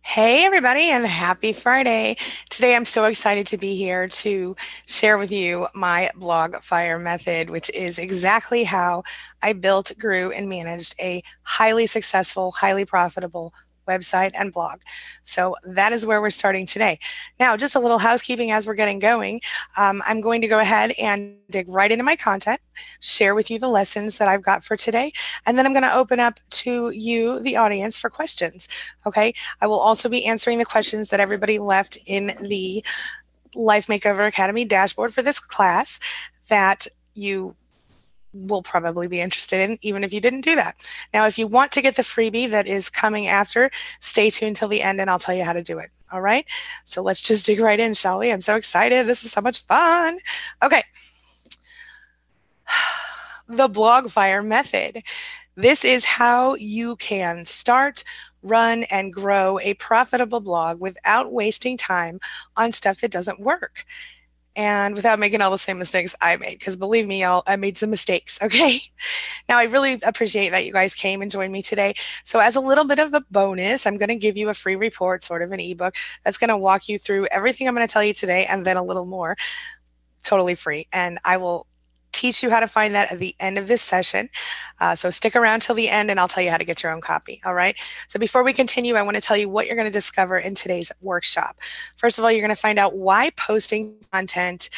Hey, everybody, and happy Friday. Today, I'm so excited to be here to share with you my blog fire method, which is exactly how I built, grew, and managed a highly successful, highly profitable website and blog. So that is where we're starting today. Now, just a little housekeeping as we're getting going. I'm going to go ahead and dig right into my content, share with you the lessons that I've got for today, and then I'm going to open up to you, the audience, for questions. Okay. I will also be answering the questions that everybody left in the Life Makeover Academy dashboard for this class that you will probably be interested in, even if you didn't do that. Now, if you want to get the freebie that is coming after, stay tuned till the end and I'll tell you how to do it. All right. So let's just dig right in, shall we? I'm so excited. This is so much fun. Okay. The blog fire method. This is how you can start, run, and grow a profitable blog without wasting time on stuff that doesn't work and without making all the same mistakes I made. Because believe me, y'all, I made some mistakes. Okay. Now, I really appreciate that you guys came and joined me today. So, as a little bit of a bonus, I'm going to give you a free report, sort of an ebook, that's going to walk you through everything I'm going to tell you today and then a little more, totally free. And I will teach you how to find that at the end of this session. So stick around till the end and I'll tell you how to get your own copy. All right. So before we continue, I want to tell you what you're going to discover in today's workshop. First of all, you're going to find out why posting content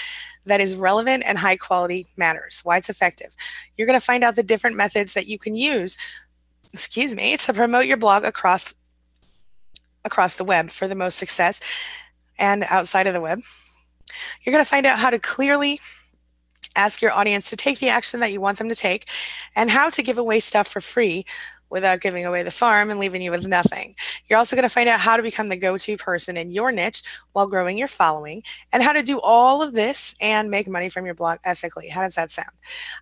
that is relevant and high quality matters, why it's effective. You're going to find out the different methods that you can use, to promote your blog across the web for the most success and outside of the web. You're going to find out how to clearly ask your audience to take the action that you want them to take, and how to give away stuff for free without giving away the farm and leaving you with nothing. You're also going to find out how to become the go-to person in your niche while growing your following, and how to do all of this and make money from your blog ethically. How does that sound?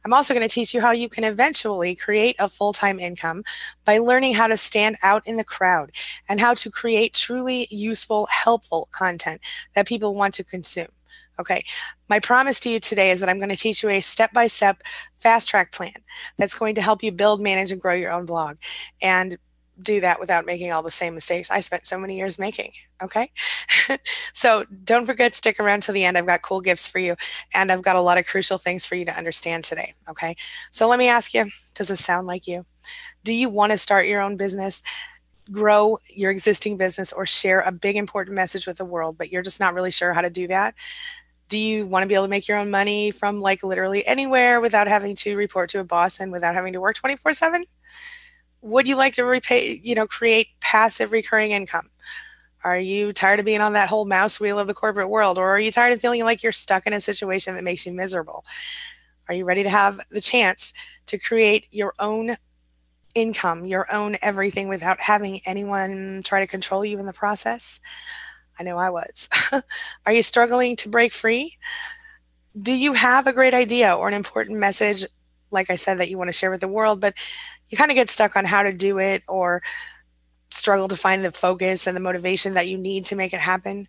I'm also going to teach you how you can eventually create a full-time income by learning how to stand out in the crowd and how to create truly useful, helpful content that people want to consume. Okay, my promise to you today is that I'm going to teach you a step-by-step fast track plan that's going to help you build, manage, and grow your own blog and do that without making all the same mistakes I spent so many years making. Okay, so don't forget, stick around to the end. I've got cool gifts for you and I've got a lot of crucial things for you to understand today. Okay, so let me ask you, does this sound like you? Do you want to start your own business, grow your existing business, or share a big important message with the world, but you're just not really sure how to do that? Do you want to be able to make your own money from like literally anywhere without having to report to a boss and without having to work 24/7? Would you like to create passive recurring income? Are you tired of being on that whole mouse wheel of the corporate world? Or are you tired of feeling like you're stuck in a situation that makes you miserable? Are you ready to have the chance to create your own income, your own everything without having anyone try to control you in the process? I know I was. Are you struggling to break free? Do you have a great idea or an important message, like I said, that you want to share with the world, but you kind of get stuck on how to do it or struggle to find the focus and the motivation that you need to make it happen?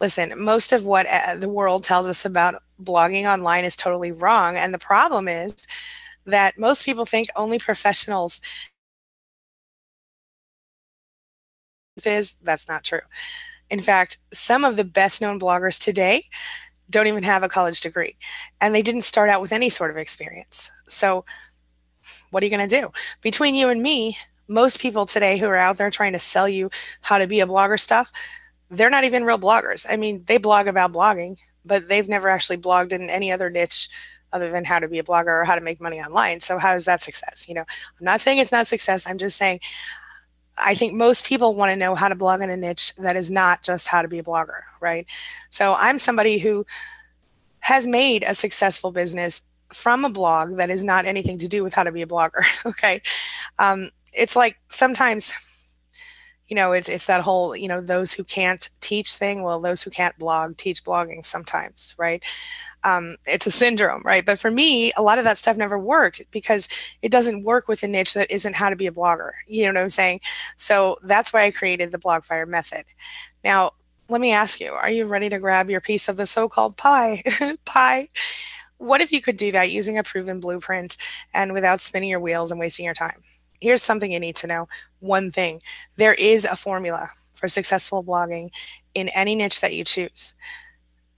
Listen, most of what the world tells us about blogging online is totally wrong. And the problem is that most people think only professionals. That's not true. In fact, some of the best known bloggers today don't even have a college degree, and they didn't start out with any sort of experience. So, what are you going to do? Between you and me, most people today who are out there trying to sell you how to be a blogger stuff, they're not even real bloggers. I mean, they blog about blogging, but they've never actually blogged in any other niche other than how to be a blogger or how to make money online. So, how is that success? I'm not saying it's not success. I'm just saying I think most people want to know how to blog in a niche that is not just how to be a blogger, right? So I'm somebody who has made a successful business from a blog that is not anything to do with how to be a blogger. Okay. It's like sometimes, it's that whole, those who can't teach thing. Well, those who can't blog teach blogging sometimes, right? It's a syndrome, right? But for me, a lot of that stuff never worked because it doesn't work with a niche that isn't how to be a blogger. You know what I'm saying? So that's why I created the BlogFire method. Now, let me ask you, are you ready to grab your piece of the so-called pie? Pie. What if you could do that using a proven blueprint and without spinning your wheels and wasting your time? Here's something you need to know. One thing, there is a formula for for successful blogging in any niche that you choose.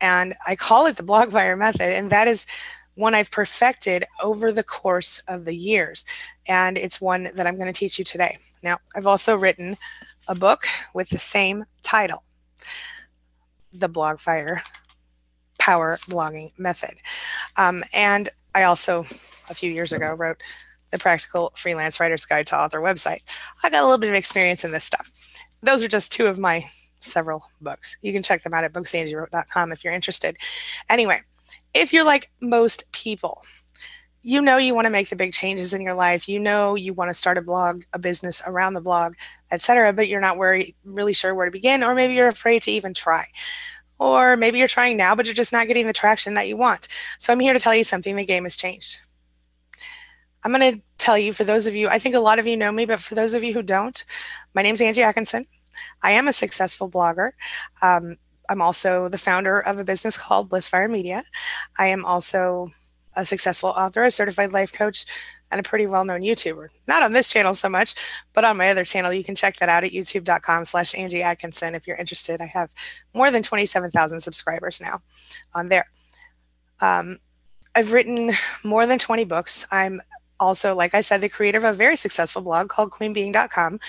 And I call it the BlogFire method, and that is one I've perfected over the course of the years. And it's one that I'm going to teach you today. Now, I've also written a book with the same title, The BlogFire Power Blogging Method. And I also, a few years ago, wrote The Practical Freelance Writer's Guide to Author Websites. I got a little bit of experience in this stuff. Those are just two of my several books. You can check them out at booksangiewrote.com if you're interested. Anyway, if you're like most people, you know you want to make the big changes in your life. You know you want to start a blog, a business around the blog, etc., but you're not really sure where to begin, or maybe you're afraid to even try. Or maybe you're trying now, but you're just not getting the traction that you want. So I'm here to tell you something. The game has changed. I'm going to tell you, for those of you, I think a lot of you know me, but for those of you who don't, my name's Angie Atkinson. I am a successful blogger. I'm also the founder of a business called Blissfire Media. I am also a successful author, a certified life coach, and a pretty well-known YouTuber. Not on this channel so much, but on my other channel. You can check that out at youtube.com/Angie Atkinson if you're interested. I have more than 27,000 subscribers now on there. I've written more than 20 books. I'm also, like I said, the creator of a very successful blog called queenbeing.com,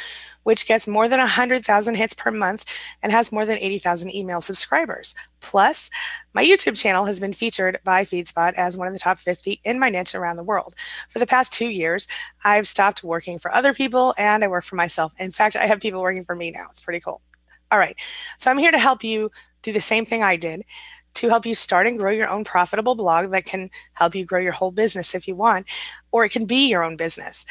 which gets more than 100,000 hits per month and has more than 80,000 email subscribers. Plus, my YouTube channel has been featured by FeedSpot as one of the top 50 in my niche around the world. For the past 2 years, I've stopped working for other people and I work for myself. In fact, I have people working for me now. It's pretty cool. All right, so I'm here to help you do the same thing I did, to help you start and grow your own profitable blog that can help you grow your whole business if you want, or it can be your own business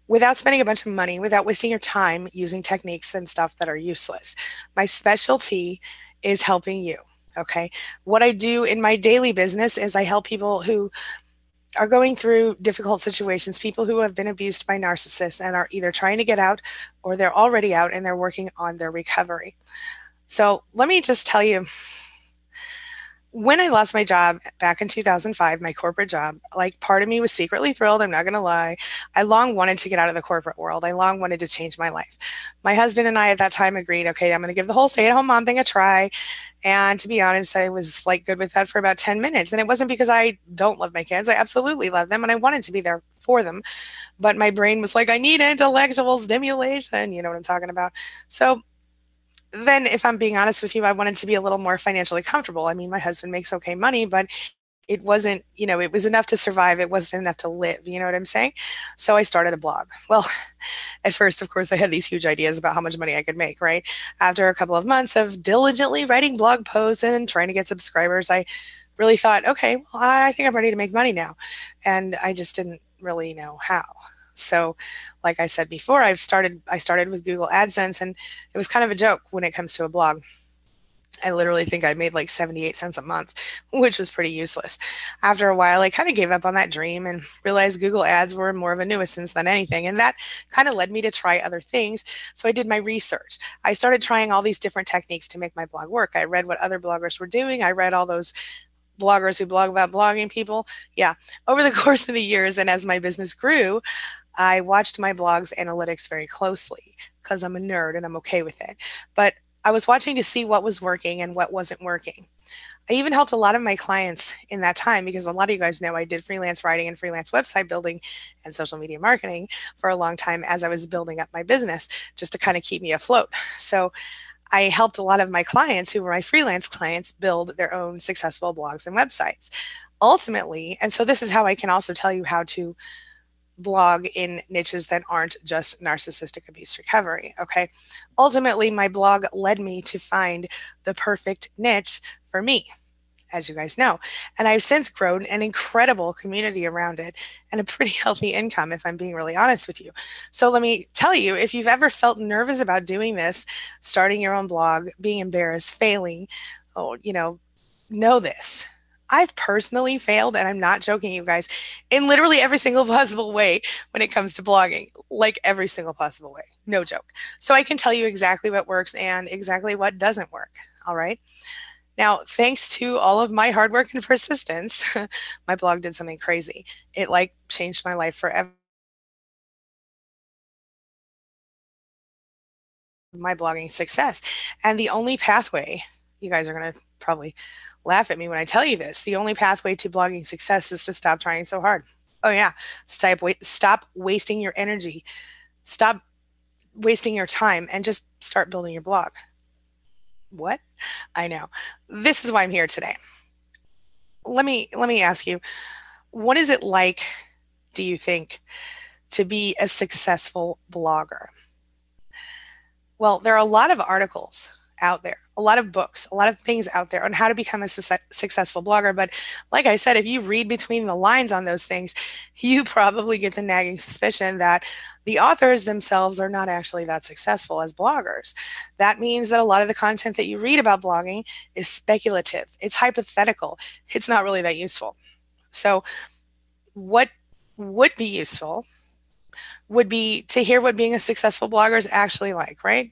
without spending a bunch of money, without wasting your time using techniques and stuff that are useless. My specialty is helping you, okay? What I do in my daily business is I help people who are going through difficult situations, people who have been abused by narcissists and are either trying to get out or they're already out and they're working on their recovery. So let me just tell you, when I lost my job back in 2005, my corporate job, like, part of me was secretly thrilled. I'm not going to lie. I long wanted to get out of the corporate world. I long wanted to change my life. My husband and I at that time agreed, okay, I'm going to give the whole stay-at-home mom thing a try. And to be honest, I was like good with that for about 10 minutes. And it wasn't because I don't love my kids. I absolutely love them and I wanted to be there for them. But my brain was like, I need intellectual stimulation. You know what I'm talking about? So then, if I'm being honest with you, I wanted to be a little more financially comfortable. I mean, my husband makes okay money, but it wasn't, it was enough to survive. It wasn't enough to live. You know what I'm saying? So I started a blog. Well, at first, of course, I had these huge ideas about how much money I could make, right? After a couple of months of diligently writing blog posts and trying to get subscribers, I really thought, okay, well, I think I'm ready to make money now. And I just didn't really know how. So, like I said before, I started with Google AdSense, and it was kind of a joke when it comes to a blog. I literally think I made like 78 cents a month, which was pretty useless. After a while, I kind of gave up on that dream and realized Google ads were more of a nuisance than anything. And that kind of led me to try other things. So I did my research. I started trying all these different techniques to make my blog work. I read what other bloggers were doing. I read all those bloggers who blog about blogging people. Yeah, over the course of the years and as my business grew, I watched my blog's analytics very closely because I'm a nerd and I'm okay with it. But I was watching to see what was working and what wasn't working. I even helped a lot of my clients in that time because a lot of you guys know I did freelance writing and freelance website building and social media marketing for a long time as I was building up my business just to kind of keep me afloat. So I helped a lot of my clients who were my freelance clients build their own successful blogs and websites. Ultimately, and so this is how I can also tell you how to blog in niches that aren't just narcissistic abuse recovery, okay? Ultimately, my blog led me to find the perfect niche for me, as you guys know. And I've since grown an incredible community around it and a pretty healthy income, if I'm being really honest with you. So let me tell you, if you've ever felt nervous about doing this, starting your own blog, being embarrassed, failing, oh, know this. I've personally failed, and I'm not joking, you guys, in literally every single possible way when it comes to blogging, like every single possible way, no joke. So I can tell you exactly what works and exactly what doesn't work, all right? Now, thanks to all of my hard work and persistence, my blog did something crazy. It changed my life forever. my blogging success. And the only pathway, you guys are going to probably laugh at me when I tell you this, the only pathway to blogging success is to stop trying so hard. Oh yeah, stop wasting your energy. Stop wasting your time and just start building your blog. What? I know. This is why I'm here today. Let me ask you, what is it like, do you think, to be a successful blogger? Well, there are a lot of articles out there, a lot of books, a lot of things out there on how to become a successful blogger. But like I said, if you read between the lines on those things, you probably get the nagging suspicion that the authors themselves are not actually that successful as bloggers. That means that a lot of the content that you read about blogging is speculative, it's hypothetical, it's not really that useful. So, what would be useful would be to hear what being a successful blogger is actually like, right?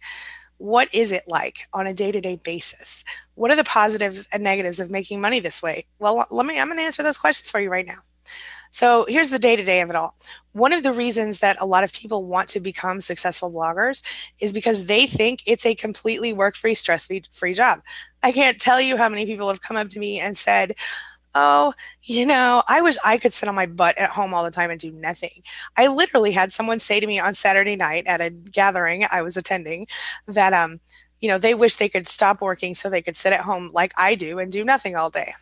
What is it like on a day-to-day basis? What are the positives and negatives of making money this way? Well, I'm going to answer those questions for you right now. So here's the day-to-day of it all. One of the reasons that a lot of people want to become successful bloggers is because they think it's a completely work-free, stress-free job. I can't tell you how many people have come up to me and said, oh, I wish I could sit on my butt at home all the time and do nothing. I literally had someone say to me on Saturday night at a gathering I was attending that, they wish they could stop working so they could sit at home like I do and do nothing all day.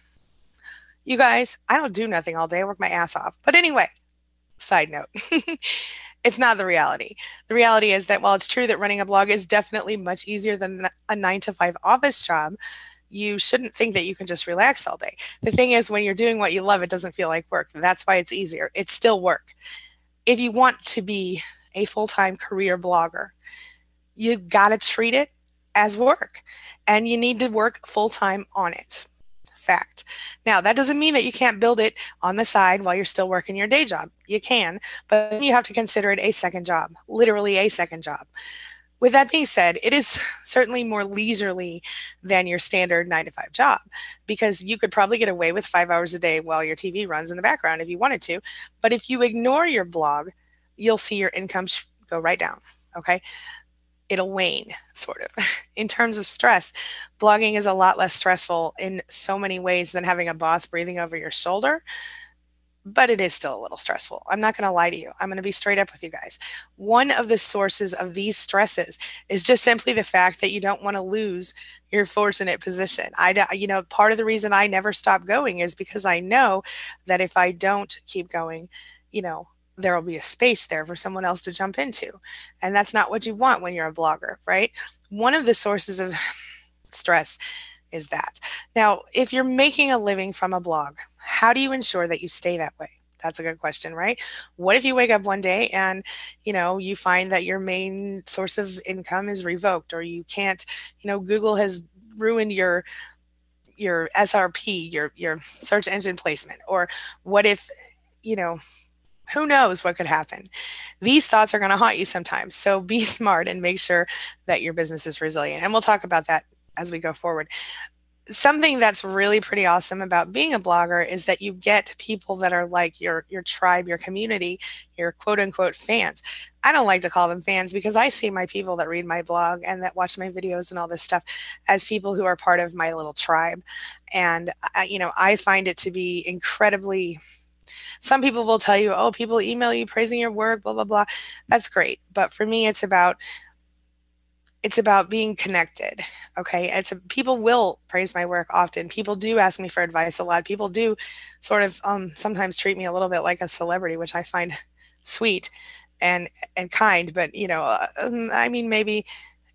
You guys, I don't do nothing all day. I work my ass off. But anyway, side note, it's not the reality. The reality is that while it's true that running a blog is definitely much easier than a 9-to-5 office job, you shouldn't think that you can just relax all day. The thing is, when you're doing what you love, it doesn't feel like work. That's why it's easier. It's still work. If you want to be a full-time career blogger, you got to treat it as work, and you need to work full-time on it. Fact. Now, that doesn't mean that you can't build it on the side while you're still working your day job. You can, but you have to consider it a second job, literally a second job. With that being said, it is certainly more leisurely than your standard 9-to-5 job, because you could probably get away with 5 hours a day while your TV runs in the background if you wanted to. But if you ignore your blog, you'll see your income go right down. Okay. It'll wane, sort of. In terms of stress, blogging is a lot less stressful in so many ways than having a boss breathing over your shoulder, but it is still a little stressful. I'm not going to lie to you. I'm going to be straight up with you guys. One of the sources of these stresses is just simply the fact that you don't want to lose your fortunate position. Part of the reason I never stop going is because I know that if I don't keep going, there will be a space there for someone else to jump into. And that's not what you want when you're a blogger, right? One of the sources of stress is that. Now, if you're making a living from a blog, how do you ensure that you stay that way? That's a good question, right? What if you wake up one day and, you find that your main source of income is revoked, or you can't, Google has ruined your SRP, your search engine placement? Or what if, who knows what could happen? These thoughts are going to haunt you sometimes. So be smart and make sure that your business is resilient. And we'll talk about that as we go forward. Something that's really pretty awesome about being a blogger is that you get people that are like your tribe, your community, your quote unquote fans. I don't like to call them fans because I see my people that read my blog and that watch my videos and all this stuff as people who are part of my little tribe. And, I find it to be incredibly. Some people will tell you, oh, people email you praising your work, blah, blah, blah. That's great. But for me, it's about being connected. Okay. People will praise my work often. People do ask me for advice a lot. People do sort of sometimes treat me a little bit like a celebrity, which I find sweet and kind. But, maybe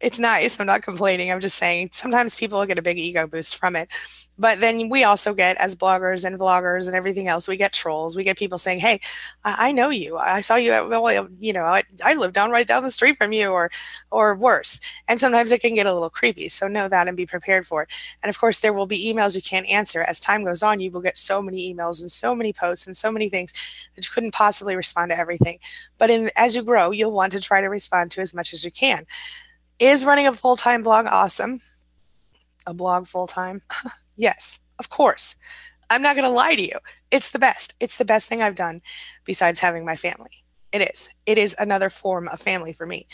it's nice. I'm not complaining. I'm just saying sometimes people get a big ego boost from it. But then we also get, as bloggers and vloggers and everything else, we get trolls. We get people saying, hey, I know you. I saw you I live right down the street from you, or worse. And sometimes it can get a little creepy. So know that and be prepared for it. And of course, there will be emails you can't answer. As time goes on, you will get so many emails and so many posts and so many things that you couldn't possibly respond to everything. But as you grow, you'll want to try to respond to as much as you can. Is running a full-time blog awesome? A blog full-time? Yes, of course. I'm not going to lie to you. It's the best. It's the best thing I've done besides having my family. It is. It is another form of family for me.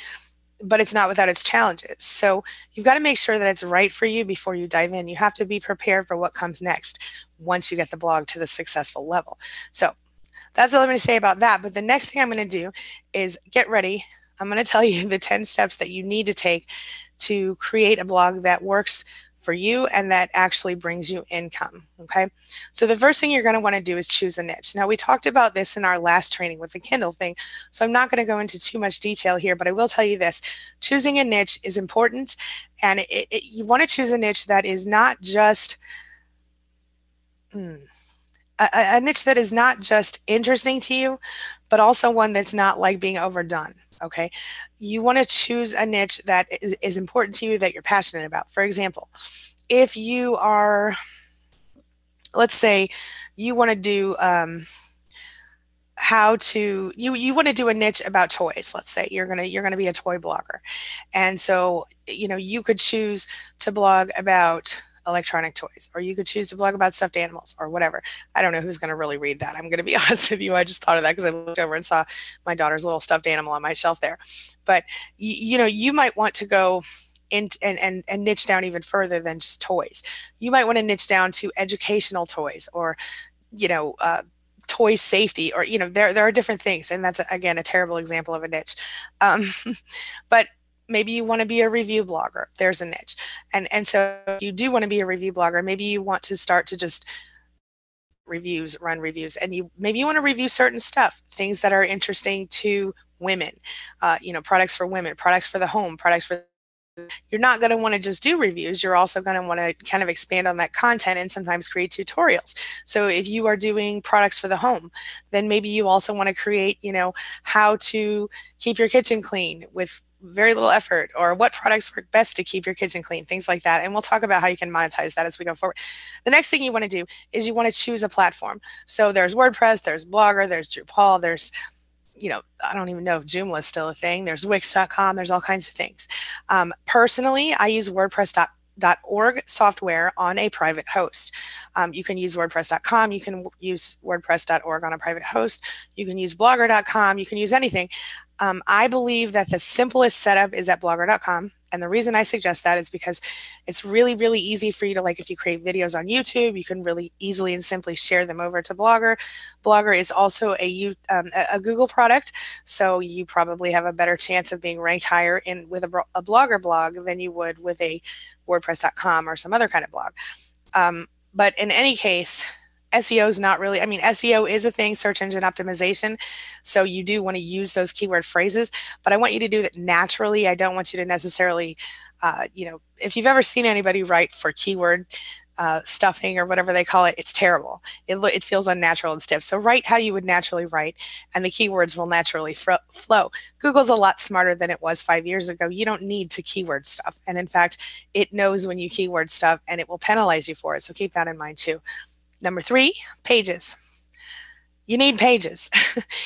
but it's not without its challenges. So you've got to make sure that it's right for you before you dive in. You have to be prepared for what comes next once you get the blog to the successful level. So that's all I'm going to say about that. But the next thing I'm going to do is get ready. I'm going to tell you the 10 steps that you need to take to create a blog that works for you and that actually brings you income. Okay. So the first thing you're going to want to do is choose a niche. Now, we talked about this in our last training with the Kindle thing, so I'm not going to go into too much detail here, but I will tell you this. Choosing a niche is important, and you want to choose a niche that is not just a niche that is not just interesting to you, but also one that's not like being overdone. Okay. You want to choose a niche that is important to you, that you're passionate about. For example, if you are, let's say you want to do you want to do a niche about toys. Let's say you're gonna be a toy blogger, and so you could choose to blog about electronic toys, or you could choose to blog about stuffed animals or whatever. I don't know who's going to really read that. I'm going to be honest with you. I just thought of that because I looked over and saw my daughter's little stuffed animal on my shelf there. But you might want to go and niche down even further than just toys. You might want to niche down to educational toys, or you know, uh, toy safety, or there are different things, and that's again a terrible example of a niche. Um, but maybe you want to be a review blogger. There's a niche, and so you do want to be a review blogger. Maybe you want to start to just run reviews, and maybe you want to review certain stuff, things that are interesting to women, products for women, products for the home, products for you're not going to want to just do reviews. You're also going to want to kind of expand on that content and sometimes create tutorials. So if you are doing products for the home, then maybe you also want to create, how to keep your kitchen clean with very little effort, or what products work best to keep your kitchen clean, things like that. And we'll talk about how you can monetize that as we go forward. The next thing you want to do is you want to choose a platform. So there's WordPress, there's Blogger, there's Drupal, there's I don't even know if Joomla is still a thing. There's Wix.com. There's all kinds of things. Personally, I use WordPress.org software on a private host. You can use WordPress.com. You can use WordPress.org on a private host. You can use Blogger.com. You can use anything. I believe that the simplest setup is at Blogger.com. And the reason I suggest that is because it's really, really easy for you to, like, if you create videos on YouTube, you can really easily and simply share them over to Blogger. Blogger is also a Google product, so you probably have a better chance of being ranked higher with a Blogger blog than you would with a WordPress.com or some other kind of blog. But in any case, SEO is not really, SEO is a thing, search engine optimization. So you do want to use those keyword phrases, but I want you to do that naturally. I don't want you to necessarily, if you've ever seen anybody write for keyword stuffing or whatever they call it, it's terrible. It feels unnatural and stiff. So write how you would naturally write, and the keywords will naturally flow. Google's a lot smarter than it was 5 years ago. You don't need to keyword stuff. And in fact, it knows when you keyword stuff, and it will penalize you for it. So keep that in mind too. Number 3, pages. You need pages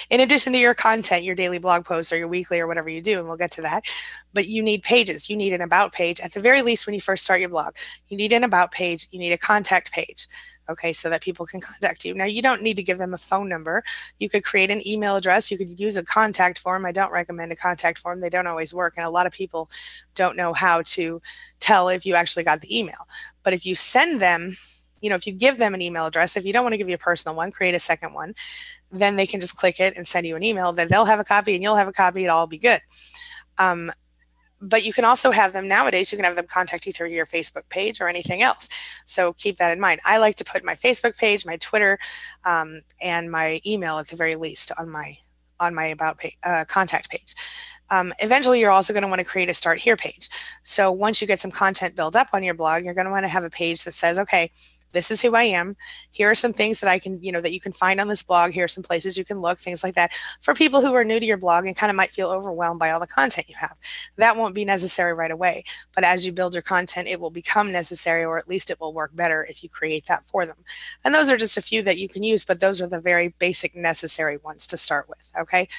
in addition to your content, your daily blog posts or your weekly or whatever you do, and we'll get to that. But you need pages. You need an about page. At the very least, when you first start your blog, you need an about page. You need a contact page, okay, so that people can contact you. Now, you don't need to give them a phone number. You could create an email address. You could use a contact form. I don't recommend a contact form. They don't always work, and a lot of people don't know how to tell if you actually got the email. But if you send them, if you give them an email address, if you don't want to give you a personal one, create a second one, then they can just click it and send you an email. Then they'll have a copy and you'll have a copy. It'll all be good. But you can also have them nowadays, you can have them contact you through your Facebook page or anything else. So keep that in mind. I like to put my Facebook page, my Twitter, and my email at the very least on my about page, contact page. Eventually, you're also going to want to create a Start Here page. So once you get some content built up on your blog, you're going to want to have a page that says, okay, this is who I am. Here are some things that I can, that you can find on this blog. Here are some places you can look, things like that. For people who are new to your blog and kind of might feel overwhelmed by all the content you have, that won't be necessary right away. But as you build your content, it will become necessary, or at least it will work better if you create that for them. And those are just a few that you can use, but those are the very basic necessary ones to start with, okay?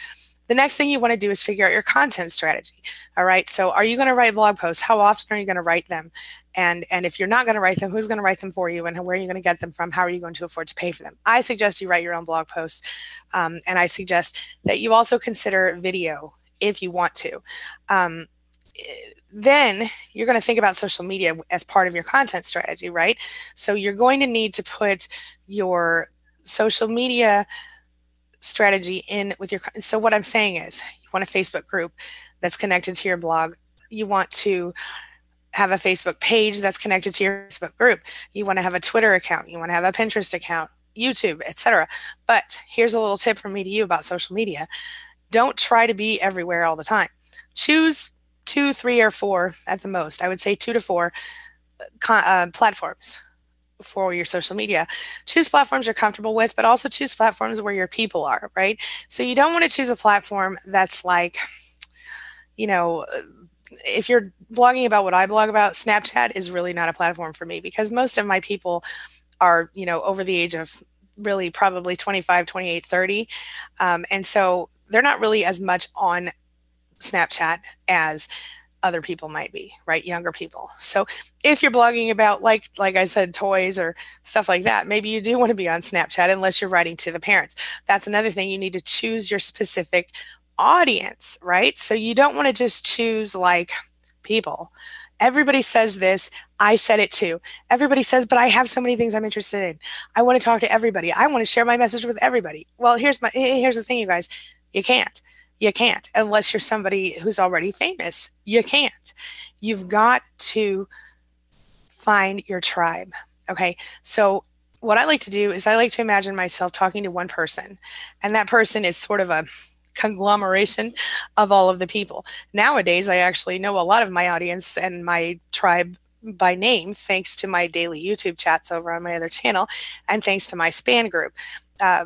The next thing you want to do is figure out your content strategy. All right. So are you going to write blog posts? How often are you going to write them? And if you're not going to write them, who's going to write them for you? And where are you going to get them from? How are you going to afford to pay for them? I suggest you write your own blog posts. And I suggest that you also consider video if you want to. then you're going to think about social media as part of your content strategy, right? So you're going to need to put your social media strategy in with your. So what I'm saying is, you want a Facebook group that's connected to your blog. You want to have a Facebook page that's connected to your Facebook group. You want to have a Twitter account. You want to have a Pinterest account, YouTube, etc. But here's a little tip from me to you about social media. Don't try to be everywhere all the time. Choose 2, 3, or 4 at the most. I would say 2 to 4 platforms for your social media. Choose platforms you're comfortable with, but also choose platforms where your people are, right? So you don't want to choose a platform that's like, you know, if you're blogging about what I blog about, Snapchat is really not a platform for me because most of my people are, over the age of really probably 25, 28, 30. And so they're not really as much on Snapchat as other people might be, right? Younger people. So if you're blogging about like I said, toys or stuff like that, maybe you do want to be on Snapchat unless you're writing to the parents. That's another thing. You need to choose your specific audience, right? So you don't want to just choose like people. Everybody says this. I said it too. Everybody says, but I have so many things I'm interested in. I want to talk to everybody. I want to share my message with everybody. Well, here's the thing, you guys. You can't. You can't unless you're somebody who's already famous. You can't. You've got to find your tribe. Okay. So what I like to do is I like to imagine myself talking to one person, and that person is sort of a conglomeration of all of the people. Nowadays, I actually know a lot of my audience and my tribe by name, thanks to my daily YouTube chats over on my other channel, and thanks to my SPAN group,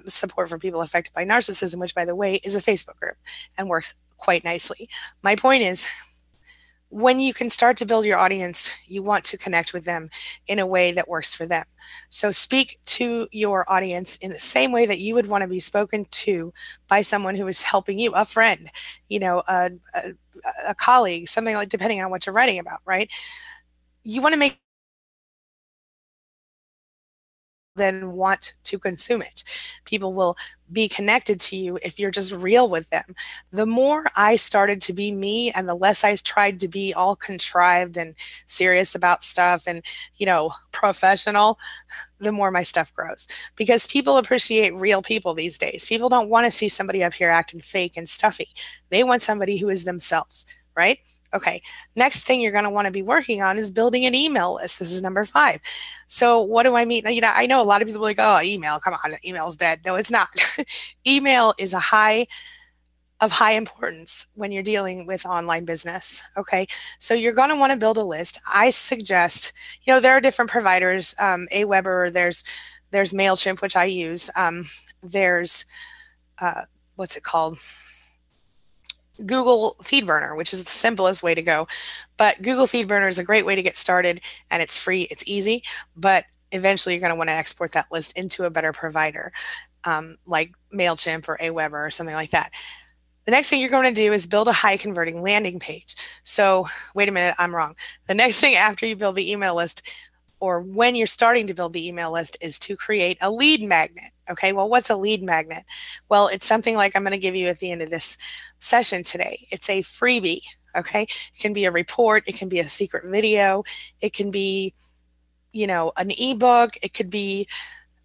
support for people affected by narcissism, which, by the way, is a Facebook group and works quite nicely. My point is, when you can start to build your audience, you want to connect with them in a way that works for them. So speak to your audience in the same way that you would want to be spoken to by someone who is helping you, a friend, a colleague, something like, depending on what you're writing about, right? You want to make then want to consume it. People will be connected to you if you're just real with them. The more I started to be me and the less I tried to be all contrived and serious about stuff and, professional, the more my stuff grows because people appreciate real people these days. People don't want to see somebody up here acting fake and stuffy. They want somebody who is themselves, right? Okay, next thing you're going to want to be working on is building an email list. This is number 5. So what do I mean? I know a lot of people are like, oh, email, come on, email's dead. No, it's not. Email is of high importance when you're dealing with online business. Okay, so you're going to want to build a list. I suggest, there are different providers. Aweber, there's MailChimp, which I use. There's what's it called? Google FeedBurner, which is the simplest way to go. But Google FeedBurner is a great way to get started, and it's free, it's easy, but eventually you're going to want to export that list into a better provider, like MailChimp or Aweber or something like that. The next thing you're going to do is build a high converting landing page. So wait a minute, I'm wrong. The next thing after you build the email list, or when you're starting to build the email list, is to create a lead magnet. Okay, well, what's a lead magnet? Well, it's something like I'm going to give you at the end of this session today. It's a freebie. Okay, it can be a report, it can be a secret video, it can be, an ebook, it could be,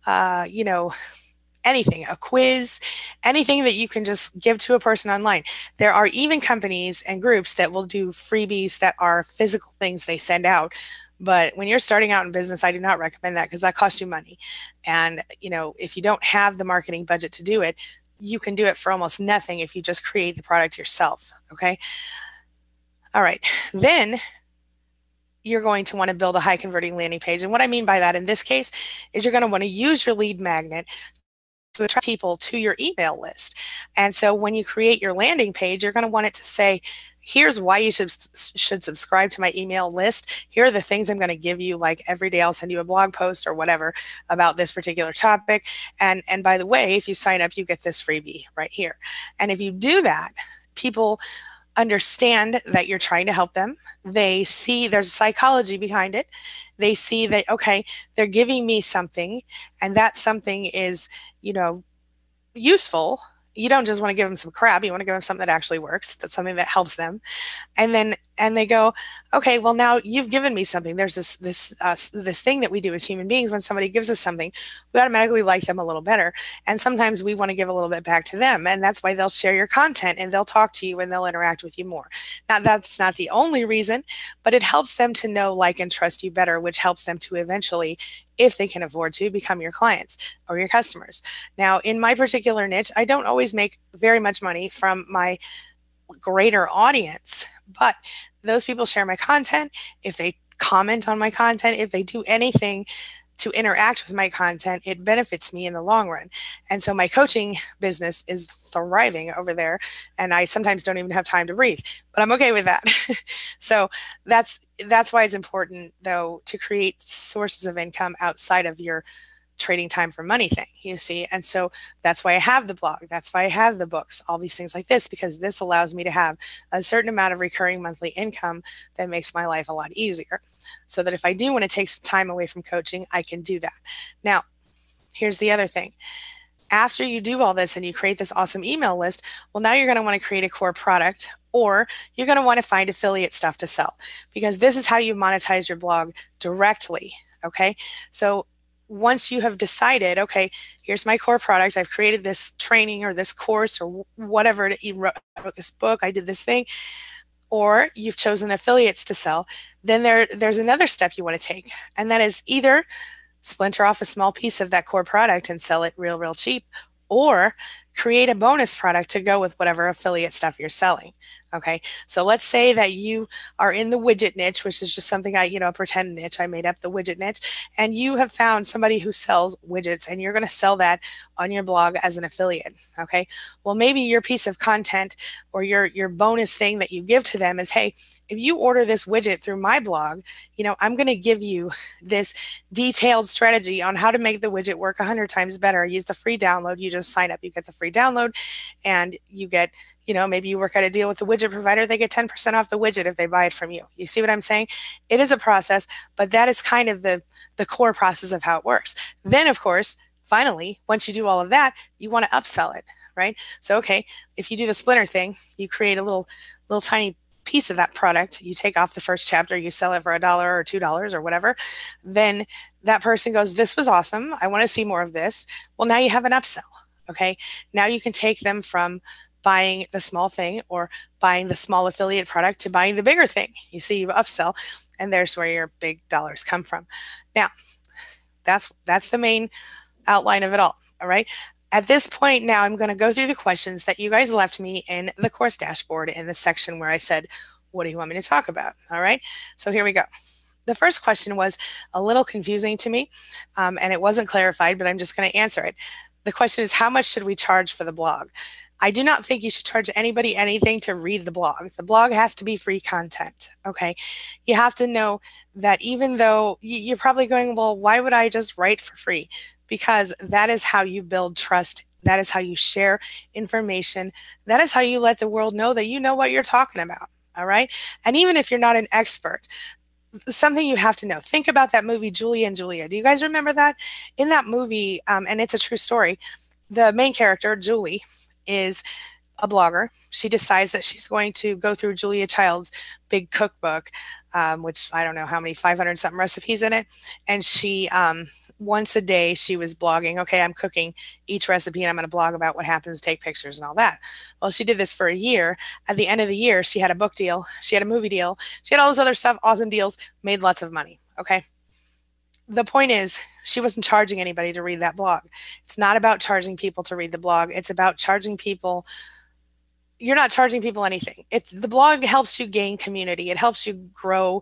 anything, a quiz, anything that you can just give to a person online. There are even companies and groups that will do freebies that are physical things they send out. But when you're starting out in business, I do not recommend that because that costs you money. And, if you don't have the marketing budget to do it, you can do it for almost nothing if you just create the product yourself. Okay. All right. Then you're going to want to build a high converting landing page. And what I mean by that in this case is you're going to want to use your lead magnet to attract people to your email list. And so when you create your landing page, you're going to want it to say, here's why you should subscribe to my email list. Here are the things I'm going to give you, like every day I'll send you a blog post or whatever about this particular topic. And by the way, if you sign up, you get this freebie right here. And if you do that, people understand that you're trying to help them. They see there's a psychology behind it. They see that, okay, they're giving me something, and that something is, useful, you don't just want to give them some crap. You want to give them something that actually works. That's something that helps them. And they go, okay, well, now you've given me something. There's this thing that we do as human beings. When somebody gives us something, we automatically like them a little better, and sometimes we want to give a little bit back to them, and that's why they'll share your content and they'll talk to you and they'll interact with you more. Now, that's not the only reason, but it helps them to know, like, and trust you better, which helps them to eventually, if they can afford to, become your clients or your customers. Now, in my particular niche, I don't always make very much money from my greater audience, but those people share my content. If they comment on my content, if they do anything to interact with my content, it benefits me in the long run. And so my coaching business is thriving over there, and I sometimes don't even have time to breathe, but I'm okay with that. So that's why it's important, though, to create sources of income outside of your trading time for money thing, you see. And so that's why I have the blog. That's why I have the books, all these things like this, because this allows me to have a certain amount of recurring monthly income that makes my life a lot easier. So that if I do want to take some time away from coaching, I can do that. Now, here's the other thing. After you do all this and you create this awesome email list, well, now you're going to want to create a core product, or you're going to want to find affiliate stuff to sell, because this is how you monetize your blog directly. Okay. So once you have decided, okay, here's my core product, I've created this training or this course or whatever, you wrote this book, I did this thing, or you've chosen affiliates to sell, then there's another step you want to take. And that is either splinter off a small piece of that core product and sell it real cheap, or create a bonus product to go with whatever affiliate stuff you're selling. Okay, so let's say that you are in the widget niche, which is just something a pretend niche. I made up the widget niche, and you have found somebody who sells widgets, and you're going to sell that on your blog as an affiliate. Okay, well, maybe your piece of content or your bonus thing that you give to them is, hey, if you order this widget through my blog, I'm going to give you this detailed strategy on how to make the widget work 100 times better. Use the free download. You just sign up, you get the free download, and you get, maybe you work out a deal with the widget provider, they get 10% off the widget if they buy it from you. You see what I'm saying? It is a process, but that is kind of the core process of how it works. Then, of course, finally, once you do all of that, you want to upsell it, right? So, okay, if you do the splinter thing, you create a little tiny piece of that product, you take off the first chapter, you sell it for $1 or $2 or whatever, then that person goes, this was awesome, I want to see more of this. Well, now you have an upsell. Okay, now you can take them from buying the small thing or buying the small affiliate product to buying the bigger thing. You see, you upsell, and there's where your big dollars come from. Now, that's the main outline of it all. All right. At this point now, I'm going to go through the questions that you guys left me in the course dashboard in the section where I said, what do you want me to talk about? All right. So here we go. The first question was a little confusing to me, and it wasn't clarified, but I'm just going to answer it. The question is, how much should we charge for the blog? I do not think you should charge anybody anything to read the blog. The blog has to be free content, okay? You have to know that even though you're probably going, well, why would I just write for free? Because that is how you build trust. That is how you share information. That is how you let the world know that you know what you're talking about, all right? And even if you're not an expert, something you have to know. Think about that movie, Julie and Julia. Do you guys remember that? In that movie, and it's a true story, the main character, Julie, is a blogger. She decides that she's going to go through Julia Child's big cookbook, which I don't know how many, 500 something recipes in it. And she, once a day, she was blogging, okay, I'm cooking each recipe and I'm going to blog about what happens, take pictures and all that. Well, she did this for a year. At the end of the year, she had a book deal. She had a movie deal. She had all this other stuff, awesome deals, made lots of money. Okay. The point is, she wasn't charging anybody to read that blog. It's not about charging people to read the blog. It's about charging people. You're not charging people anything. The blog helps you gain community. It helps you grow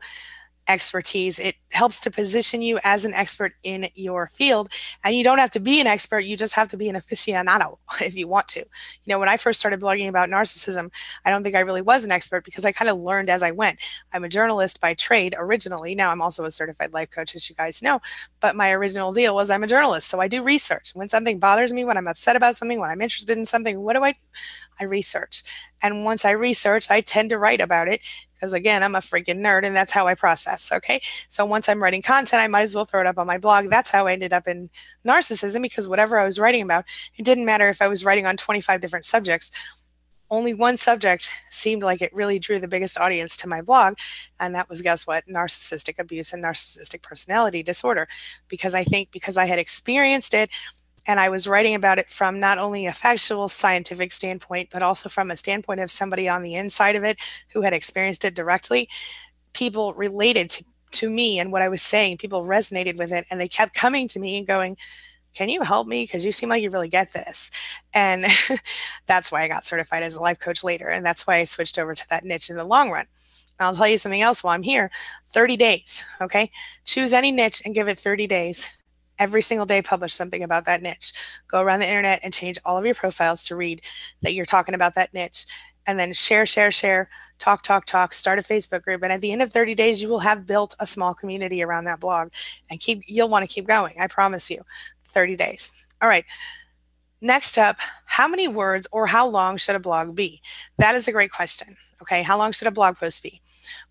expertise. It helps to position you as an expert in your field. And you don't have to be an expert. You just have to be an aficionado if you want to. When I first started blogging about narcissism, I don't think I really was an expert because I kind of learned as I went. I'm a journalist by trade originally. Now I'm also a certified life coach, as you guys know. But my original deal was I'm a journalist. So I do research. When something bothers me, when I'm upset about something, when I'm interested in something, what do? I research. And once I research, I tend to write about it because, again, I'm a freaking nerd and that's how I process. Okay. So once I'm writing content, I might as well throw it up on my blog. That's how I ended up in narcissism, because whatever I was writing about, it didn't matter if I was writing on 25 different subjects. Only one subject seemed like it really drew the biggest audience to my blog, and that was, guess what? Narcissistic abuse and narcissistic personality disorder. Because I think because I had experienced it and I was writing about it from not only a factual scientific standpoint, but also from a standpoint of somebody on the inside of it who had experienced it directly, people related to me and what I was saying. People resonated with it, and they kept coming to me and going, can you help me? Because you seem like you really get this. And that's why I got certified as a life coach later. And that's why I switched over to that niche in the long run. And I'll tell you something else while I'm here. 30 days, okay? Choose any niche and give it 30 days. Every single day, publish something about that niche. Go around the internet and change all of your profiles to read that you're talking about that niche. And then share, talk, start a Facebook group. And at the end of 30 days, you will have built a small community around that blog, and you'll want to keep going. I promise you. 30 days. All right. Next up, how many words or how long should a blog be? That is a great question. Okay. How long should a blog post be?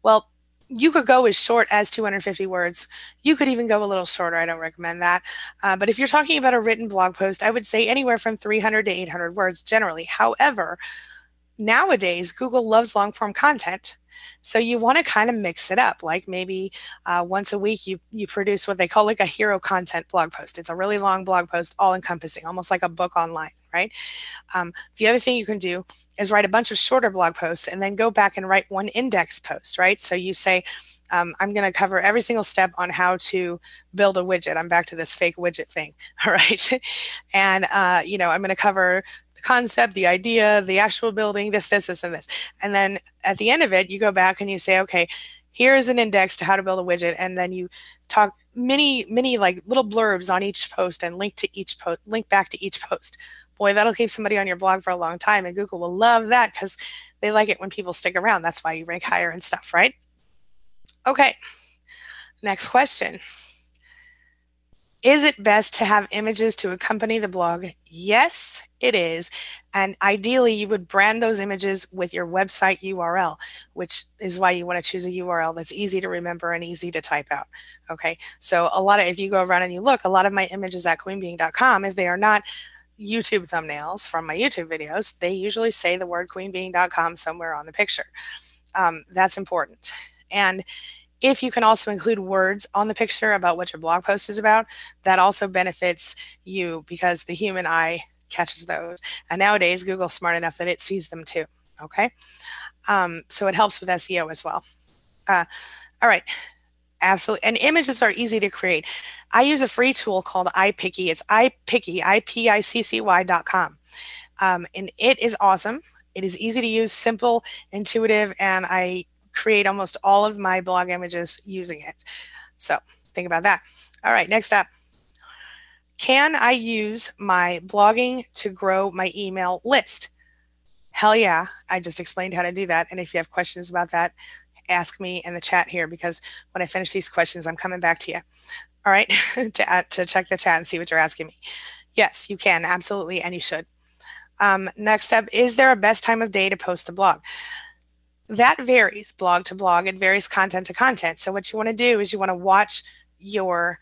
Well, you could go as short as 250 words. You could even go a little shorter. I don't recommend that. But if you're talking about a written blog post, I would say anywhere from 300 to 800 words generally. However, nowadays, Google loves long form content. So you want to kind of mix it up. Like maybe once a week, you produce what they call like a hero content blog post. It's a really long blog post, all encompassing, almost like a book online, right? The other thing you can do is write a bunch of shorter blog posts and then go back and write one index post, right? So you say, I'm going to cover every single step on how to build a widget. I'm back to this fake widget thing, all right? And, I'm going to cover the concept, the idea, the actual building, this, and this. And then at the end of it, you go back and you say, okay, here's an index to how to build a widget. And then you talk many like little blurbs on each post and link back to each post. Boy, that'll keep somebody on your blog for a long time. And Google will love that because they like it when people stick around. That's why you rank higher and stuff, right? Okay. Next question. Is it best to have images to accompany the blog? Yes, it is. And ideally, you would brand those images with your website URL, which is why you want to choose a URL that's easy to remember and easy to type out. Okay, so if you go around and you look, a lot of my images at queenbeeing.com, if they are not YouTube thumbnails from my YouTube videos, they usually say the word queenbeeing.com somewhere on the picture. That's important. And if you can also include words on the picture about what your blog post is about, that also benefits you because the human eye catches those. And nowadays, Google's smart enough that it sees them too. Okay. So it helps with SEO as well. All right. Absolutely. And images are easy to create. I use a free tool called iPicky. It's iPicky, IPICCY.com. And it is awesome. It is easy to use, simple, intuitive, and I create almost all of my blog images using it. So think about that. All right, next up. Can I use my blogging to grow my email list? Hell yeah. I just explained how to do that. And if you have questions about that, ask me in the chat here, because when I finish these questions, I'm coming back to you. All right, to check the chat and see what you're asking me. Yes, you can, absolutely, and you should. Next up, is there a best time of day to post the blog? That varies blog to blog. It varies content to content. So what you want to do is you want to watch your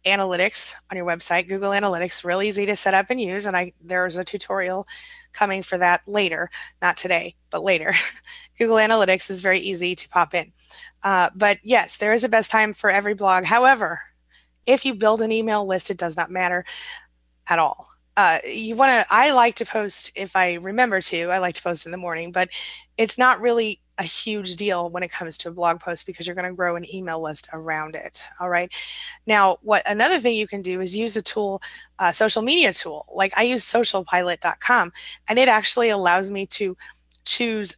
analytics on your website, Google Analytics, real easy to set up and use. And there's a tutorial coming for that later, not today, but later. Google Analytics is very easy to pop in. But yes, there is a best time for every blog. However, if you build an email list, it does not matter at all. I like to post, if I remember to, I like to post in the morning, but it's not really a huge deal when it comes to a blog post because you're going to grow an email list around it. All right. Now, another thing you can do is use a tool, social media tool. Like I use socialpilot.com, and it actually allows me to choose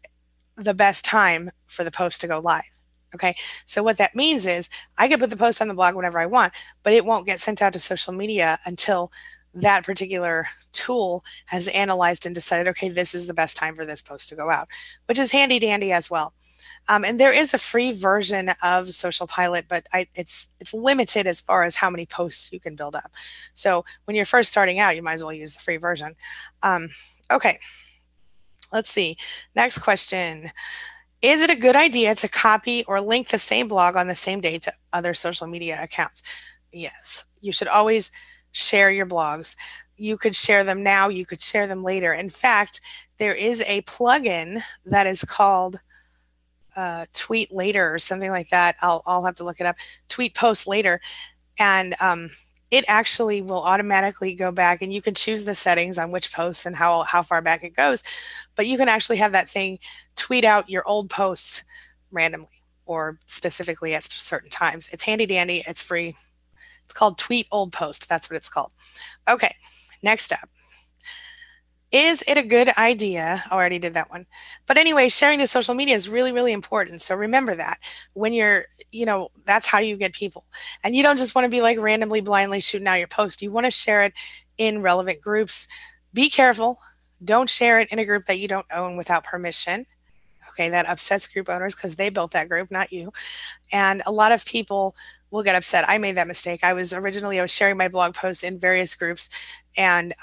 the best time for the post to go live. Okay, so what that means is I can put the post on the blog whenever I want, but it won't get sent out to social media until that particular tool has analyzed and decided, okay, this is the best time for this post to go out, which is handy dandy as well. And there is a free version of Social Pilot, but it's limited as far as how many posts you can build up. So when you're first starting out, you might as well use the free version. Okay. Let's see. Next question. Is it a good idea to copy or link the same blog on the same day to other social media accounts? Yes. You should always share your blogs. You could share them now, you could share them later. In fact, there is a plugin that is called Tweet Later or something like that. I'll have to look it up. Tweet Post Later. And it actually will automatically go back, and you can choose the settings on which posts and how far back it goes. But you can actually have that thing tweet out your old posts randomly or specifically at certain times. It's handy dandy. It's free. It's called Tweet Old Post. That's what it's called. Okay, next up. Is it a good idea? Oh, I already did that one. But anyway, sharing to social media is really, really important. So remember that when that's how you get people. And you don't just want to be like randomly, blindly shooting out your post. You want to share it in relevant groups. Be careful. Don't share it in a group that you don't own without permission. Okay, that upsets group owners because they built that group, not you. And a lot of people will get upset. I made that mistake. I was sharing my blog posts in various groups, and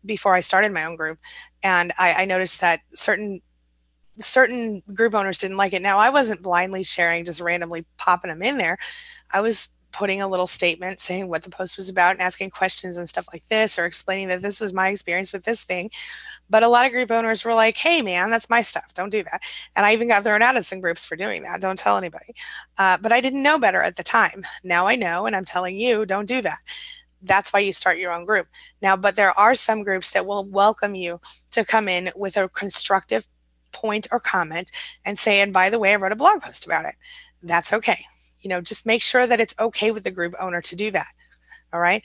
before I started my own group, and I noticed that certain group owners didn't like it. Now, I wasn't blindly sharing, just randomly popping them in there. I was putting a little statement saying what the post was about and asking questions and stuff like this, or explaining that this was my experience with this thing. But a lot of group owners were like, hey, man, that's my stuff. Don't do that. And I even got thrown out of some groups for doing that. Don't tell anybody. But I didn't know better at the time. Now I know, and I'm telling you, don't do that. That's why you start your own group. Now, but there are some groups that will welcome you to come in with a constructive point or comment and say, and by the way, I wrote a blog post about it. That's okay. Just make sure that it's okay with the group owner to do that. All right.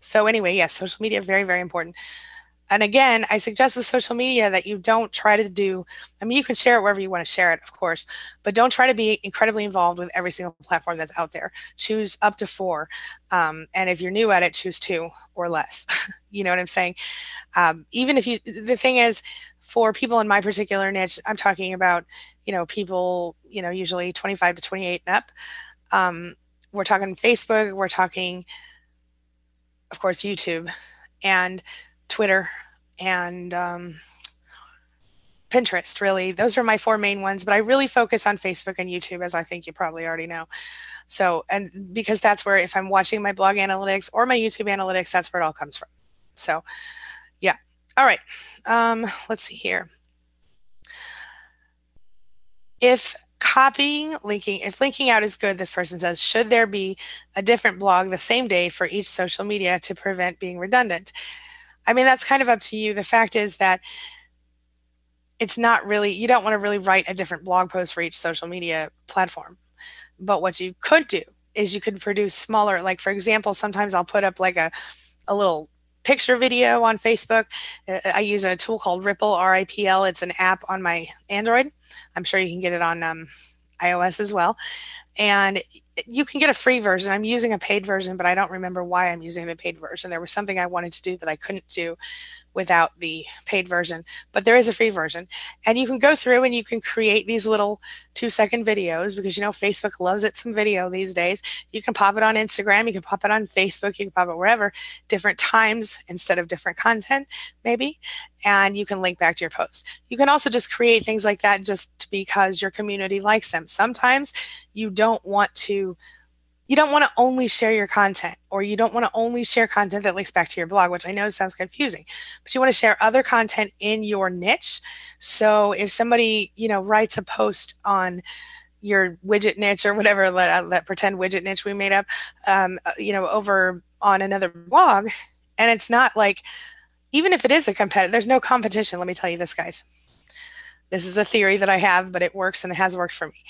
So anyway, yes, social media, very, very important. And again, I suggest with social media that you don't try to do, you can share it wherever you want to share it, of course, but don't try to be incredibly involved with every single platform that's out there. Choose up to 4. And if you're new at it, choose 2 or less. You know what I'm saying? Even if the thing is, for people in my particular niche, I'm talking about, people, usually 25 to 28 and up. We're talking Facebook, we're talking, of course, YouTube and Twitter and Pinterest, really. Those are my 4 main ones, but I really focus on Facebook and YouTube, as I think you probably already know. So, and because that's where, if I'm watching my blog analytics or my YouTube analytics, that's where it all comes from. So, yeah. All right. Let's see here. If linking out is good, this person says, should there be a different blog the same day for each social media to prevent being redundant? That's kind of up to you. The fact is that it's not really, you don't want to really write a different blog post for each social media platform. But what you could do is you could produce smaller, like for example, sometimes I'll put up like a little picture video on Facebook. I use a tool called Ripple, RIPL. It's an app on my Android. I'm sure you can get it on iOS as well. And you can get a free version. I'm using a paid version, but I don't remember why I'm using the paid version. There was something I wanted to do that I couldn't do without the paid version, but there is a free version. And you can go through and you can create these little 2-second videos because, Facebook loves it some video these days. You can pop it on Instagram, you can pop it on Facebook, you can pop it wherever, different times instead of different content, maybe, and you can link back to your post. You can also just create things like that just because your community likes them. Sometimes you don't want to only share your content, or you don't want to only share content that links back to your blog, which I know sounds confusing, but you want to share other content in your niche. So if somebody, writes a post on your widget niche or whatever, that pretend widget niche we made up, over on another blog, and it's not like, even if it is a competitor, there's no competition. Let me tell you this, guys. This is a theory that I have, but it works and it has worked for me.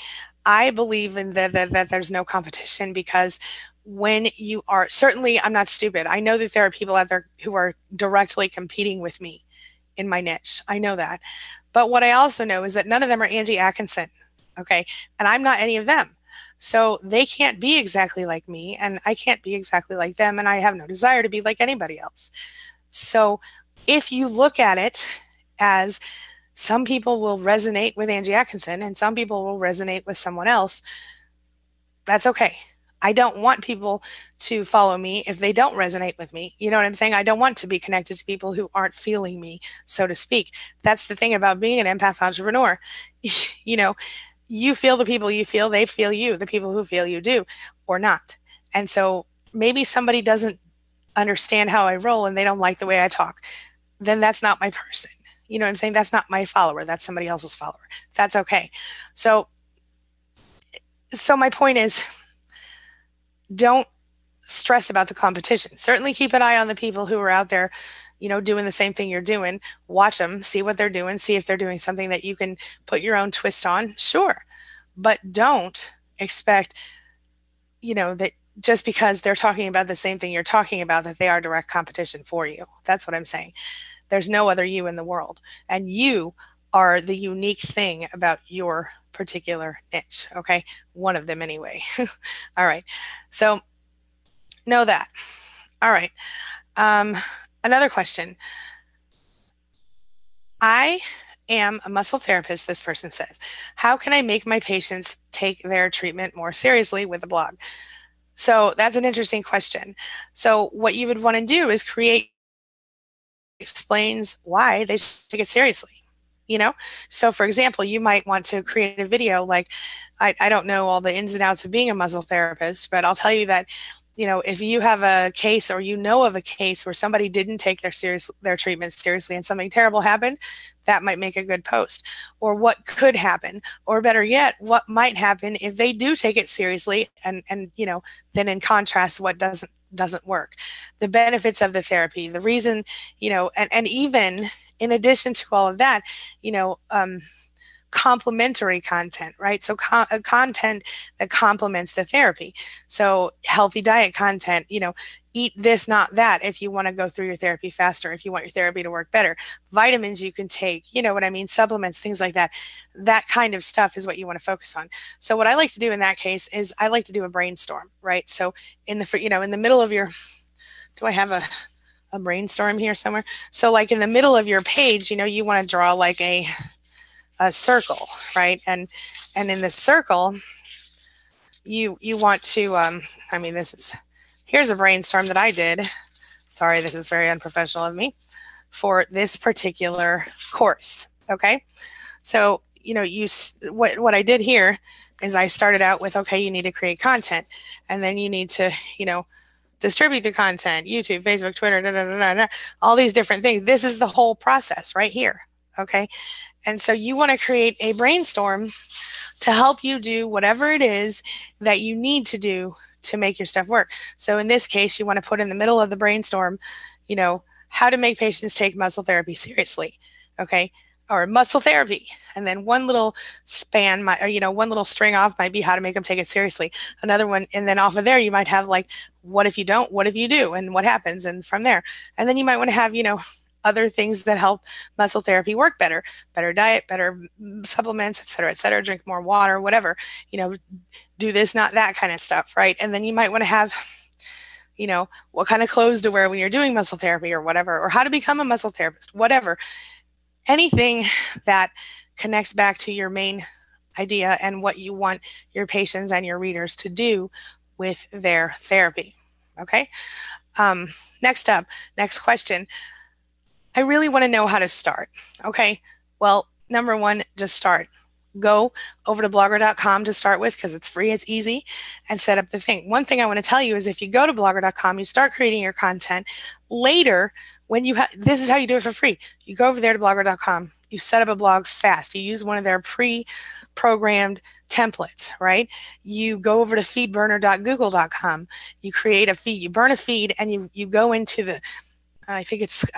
I believe in that there's no competition because when you are, certainly I'm not stupid. I know that there are people out there who are directly competing with me in my niche. I know that. But what I also know is that none of them are Angie Atkinson. Okay. And I'm not any of them. So they can't be exactly like me and I can't be exactly like them. And I have no desire to be like anybody else. So if you look at it as some people will resonate with Angie Atkinson and some people will resonate with someone else, that's okay. I don't want people to follow me if they don't resonate with me. You know what I'm saying? I don't want to be connected to people who aren't feeling me, so to speak. That's the thing about being an empath entrepreneur. You know, you feel the people you feel, they feel you, the people who feel you do, or not. And so maybe somebody doesn't understand how I roll and they don't like the way I talk. Then that's not my person. You know what I'm saying? That's not my follower. That's somebody else's follower. That's okay. So my point is, don't stress about the competition. Certainly keep an eye on the people who are out there, doing the same thing you're doing. Watch them, see what they're doing, see if they're doing something that you can put your own twist on. Sure. But don't expect, that just because they're talking about the same thing you're talking about, that they are direct competition for you. That's what I'm saying. There's no other you in the world. And you are the unique thing about your particular niche. Okay. One of them anyway. All right. So know that. All right. Another question. I am a muscle therapist, this person says. How can I make my patients take their treatment more seriously with a blog? So that's an interesting question. So what you would want to do is create explains why they should take it seriously. So for example, you might want to create a video like, I don't know all the ins and outs of being a muscle therapist, but I'll tell you that, if you have a case or of a case where somebody didn't take their treatment seriously and something terrible happened, that might make a good post. Or what could happen, or better yet, what might happen if they do take it seriously, and then in contrast, what doesn't work, the benefits of the therapy, the reason, and even in addition to all of that, complementary content, right? So content that complements the therapy. So healthy diet content, eat this, not that, if you want to go through your therapy faster, if you want your therapy to work better, vitamins you can take, you know what I mean, supplements, things like that. That kind of stuff is what you want to focus on. So what I like to do in that case is I like to do a brainstorm, right? So in the middle of your, do I have a brainstorm here somewhere? So like in the middle of your page, you want to draw like a circle, right? And in the circle, you want to, here's a brainstorm that I did. Sorry, this is very unprofessional of me, for this particular course. Okay. So, what I did here is I started out with, okay, you need to create content, and then you need to, distribute the content, YouTube, Facebook, Twitter, all these different things. This is the whole process right here. Okay. And so you want to create a brainstorm to help you do whatever it is that you need to do to make your stuff work. So in this case, you want to put in the middle of the brainstorm, how to make patients take muscle therapy seriously. Okay. Or muscle therapy. And then one little span might, or, one little string off might be how to make them take it seriously. Another one, and then off of there, you might have like, what if you don't, what if you do, and what happens? And from there, and then you might want to have, other things that help muscle therapy work better diet, better supplements, et cetera, drink more water, whatever, do this, not that kind of stuff, right? And then you might want to have, what kind of clothes to wear when you're doing muscle therapy or whatever, or how to become a muscle therapist, whatever. Anything that connects back to your main idea and what you want your patients and your readers to do with their therapy. Okay. Next question. I really want to know how to start. Okay. Well, number one, just start. Go over to blogger.com to start with, because it's free, it's easy, and set up the thing. One thing I want to tell you is if you go to blogger.com, you start creating your content. Later, when you have, this is how you do it for free. You go over there to blogger.com, you set up a blog fast. You use one of their pre-programmed templates, right? You go over to feedburner.google.com, you create a feed, you burn a feed, and you go into the, I think it's,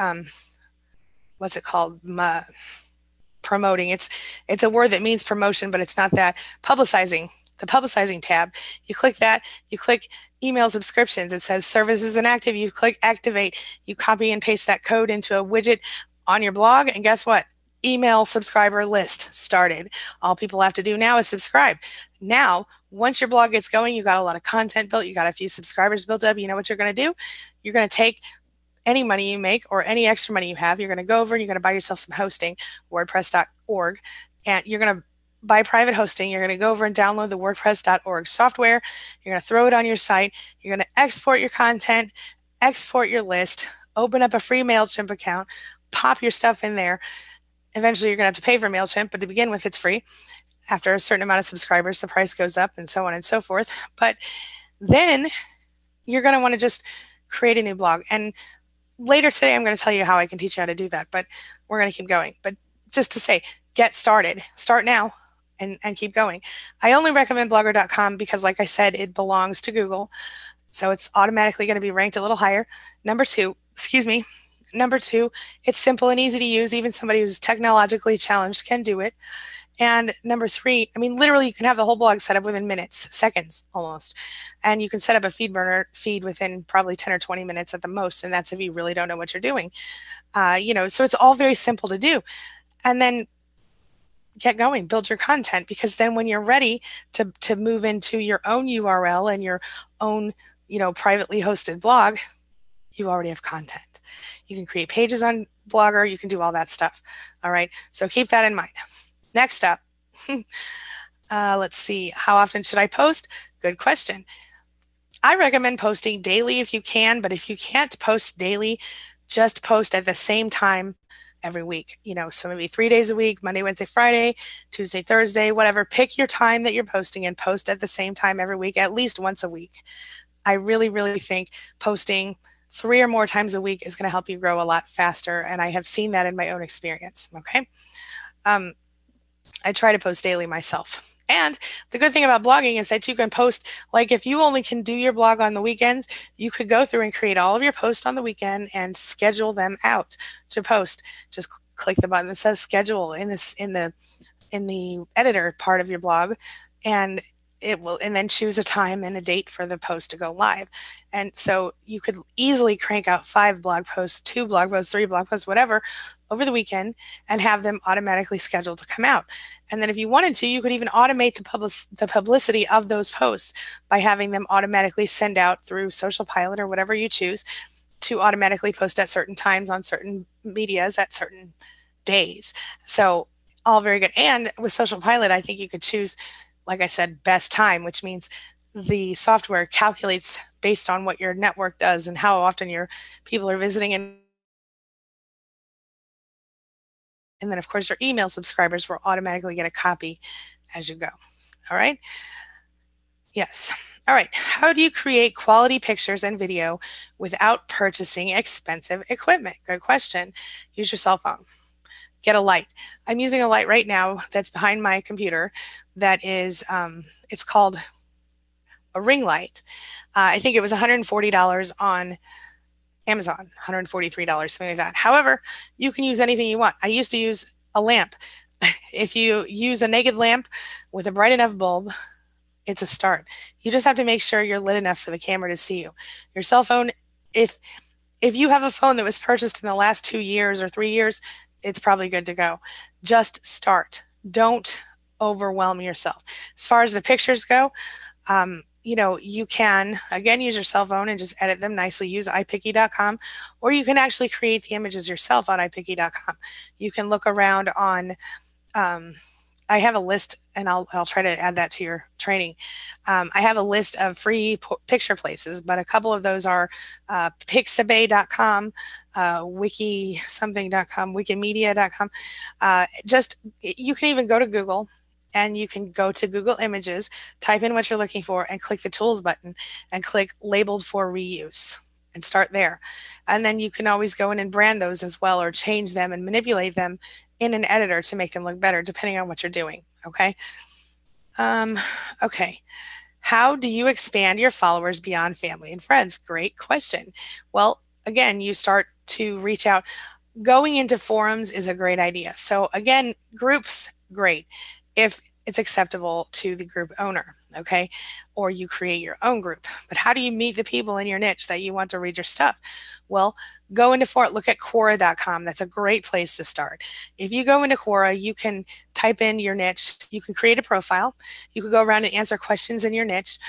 what's it called? Promoting. It's a word that means promotion, but it's not that. Publicizing, the publicizing tab. You click that, you click email subscriptions. It says services inactive. You click activate. You copy and paste that code into a widget on your blog, and guess what? Email subscriber list started. All people have to do now is subscribe. Now, once your blog gets going, you got a lot of content built, you got a few subscribers built up. You know what you're going to do? You're going to take any money you make or any extra money you have, you're going to go over and you're going to buy yourself some hosting, wordpress.org, and you're going to buy private hosting. You're going to go over and download the WordPress.org software. You're going to throw it on your site. You're going to export your content, export your list, open up a free MailChimp account, pop your stuff in there. Eventually, you're going to have to pay for MailChimp, but to begin with, it's free. After a certain amount of subscribers, the price goes up and so on and so forth. But then you're going to want to just create a new blog. And later today, I'm going to tell you how I can teach you how to do that, but we're going to keep going. But just to say, get started. Start now and keep going. I only recommend blogger.com because, like I said, it belongs to Google. So it's automatically going to be ranked a little higher. Number two, it's simple and easy to use. Even somebody who's technologically challenged can do it. And number three, I mean, literally, you can have the whole blog set up within minutes, seconds almost. And you can set up a feed burner feed within probably 10 or 20 minutes at the most. And that's if you really don't know what you're doing. So it's all very simple to do. And then get going, build your content, because then when you're ready to move into your own URL and your own, privately hosted blog, you already have content. You can create pages on Blogger. You can do all that stuff. All right. So keep that in mind. Next up, let's see. How often should I post? Good question. I recommend posting daily if you can, but if you can't post daily, just post at the same time every week. So maybe 3 days a week, Monday, Wednesday, Friday, Tuesday, Thursday, whatever. Pick your time that you're posting and post at the same time every week, at least once a week. I really, really think posting 3 or more times a week is going to help you grow a lot faster. And I have seen that in my own experience. Okay. I try to post daily myself. And the good thing about blogging is that you can post, like if you only can do your blog on the weekends, you could go through and create all of your posts on the weekend and schedule them out to post. Just click the button that says schedule in the editor part of your blog, and it will, and then choose a time and a date for the post to go live. And so you could easily crank out 5 blog posts, 2 blog posts, 3 blog posts, whatever, over the weekend and have them automatically scheduled to come out. And then if you wanted to, you could even automate the publicity of those posts by having them automatically send out through Social Pilot or whatever you choose to automatically post at certain times on certain medias at certain days. So all very good. And with Social Pilot, I think you could choose, like I said, best time, which means the software calculates based on what your network does and how often your people are visiting. And then, of course, your email subscribers will automatically get a copy as you go. All right. Yes. All right. How do you create quality pictures and video without purchasing expensive equipment? Good question. Use your cell phone. Get a light. I'm using a light right now that's behind my computer that is, it's called a ring light. I think it was $140 on Amazon, $143, something like that. However, you can use anything you want. I used to use a lamp. If you use a naked lamp with a bright enough bulb, it's a start. You just have to make sure you're lit enough for the camera to see you. Your cell phone, if you have a phone that was purchased in the last 2 years or 3 years, it's probably good to go. Just start. Don't overwhelm yourself. As far as the pictures go, you can, again, use your cell phone and just edit them nicely. Use iPicky.com, or you can actually create the images yourself on iPicky.com. You can look around on, I have a list, and I'll try to add that to your training. I have a list of free picture places, but a couple of those are pixabay.com, wikisomething.com, wikimedia.com. You can even go to Google, and you can go to Google Images, type in what you're looking for, and click the Tools button, and click Labeled for Reuse, and start there. And then you can always go in and brand those as well, or change them and manipulate them in an editor to make them look better, depending on what you're doing. Okay. Okay. How do you expand your followers beyond family and friends? Great question. Well, again, you start to reach out. Going into forums is a great idea. So again, groups, great, if it's acceptable to the group owner, okay? Or you create your own group. But how do you meet the people in your niche that you want to read your stuff? Well, go into forum, look at Quora.com. That's a great place to start. If you go into Quora, you can type in your niche. You can create a profile. You can go around and answer questions in your niche.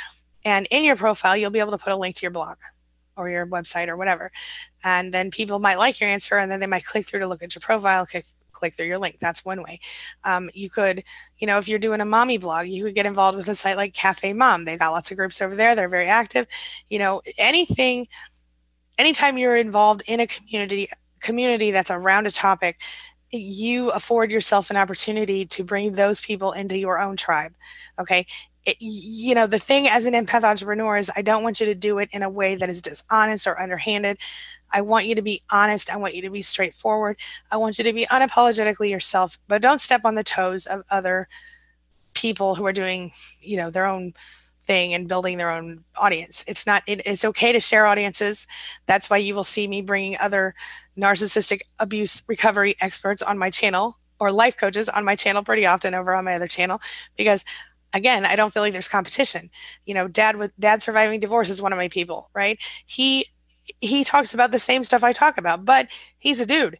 And in your profile, you'll be able to put a link to your blog or your website or whatever. And then people might like your answer, and then they might click through to look at your profile, click click through your link. That's one way. You could, if you're doing a mommy blog, you could get involved with a site like Cafe Mom. They've got lots of groups over there. They're very active. Anytime you're involved in a community that's around a topic, you afford yourself an opportunity to bring those people into your own tribe. Okay. The thing as an empath entrepreneur is I don't want you to do it in a way that is dishonest or underhanded. I want you to be honest. I want you to be straightforward. I want you to be unapologetically yourself, but don't step on the toes of other people who are doing, their own thing and building their own audience. It's okay to share audiences. That's why you will see me bringing other narcissistic abuse recovery experts on my channel, or life coaches on my channel pretty often over on my other channel, because again, I don't feel like there's competition. Dad surviving divorce is one of my people, right? He talks about the same stuff I talk about, but he's a dude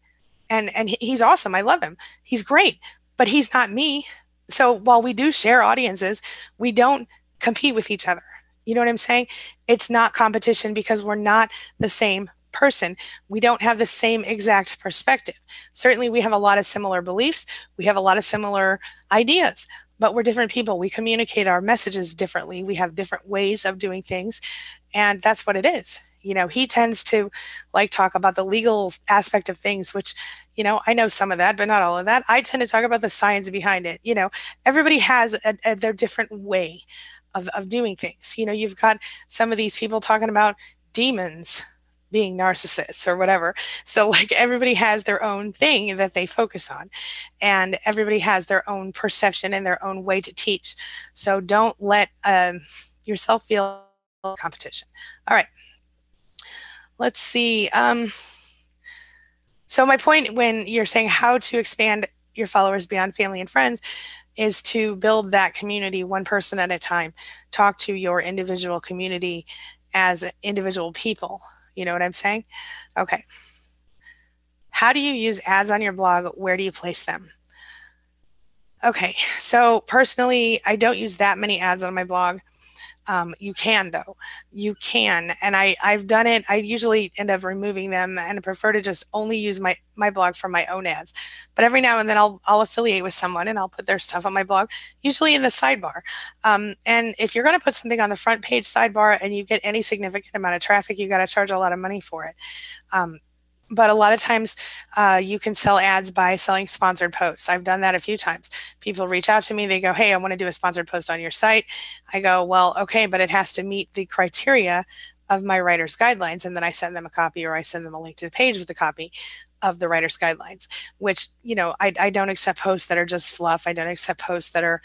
and he's awesome. I love him. He's great, but he's not me. So while we do share audiences, we don't compete with each other. You know what I'm saying? It's not competition because we're not the same person. We don't have the same exact perspective. Certainly, we have a lot of similar beliefs. We have a lot of similar ideas, but we're different people. We communicate our messages differently. We have different ways of doing things. And that's what it is. He tends to talk about the legal aspect of things, which, I know some of that, but not all of that. I tend to talk about the science behind it. Everybody has their different way of doing things. You've got some of these people talking about demons being narcissists or whatever. So everybody has their own thing that they focus on, and everybody has their own perception and their own way to teach. So don't let yourself feel competition. All right. Let's see. So my point when you're saying how to expand your followers beyond family and friends is to build that community one person at a time. Talk to your individual community as individual people. You know what I'm saying? Okay. How do you use ads on your blog? Where do you place them? Okay, so personally, I don't use that many ads on my blog. You can though. You can, and I've done it. I usually end up removing them, and I prefer to just only use my blog for my own ads. But every now and then I'll affiliate with someone and I'll put their stuff on my blog, usually in the sidebar. And if you're going to put something on the front page sidebar and you get any significant amount of traffic, you got to charge a lot of money for it. But a lot of times you can sell ads by selling sponsored posts. I've done that a few times. People reach out to me. They go, hey, I want to do a sponsored post on your site. I go, well, okay, but it has to meet the criteria of my writer's guidelines. And then I send them a copy, or I send them a link to the page with a copy of the writer's guidelines, which, I don't accept posts that are just fluff. I don't accept posts that are,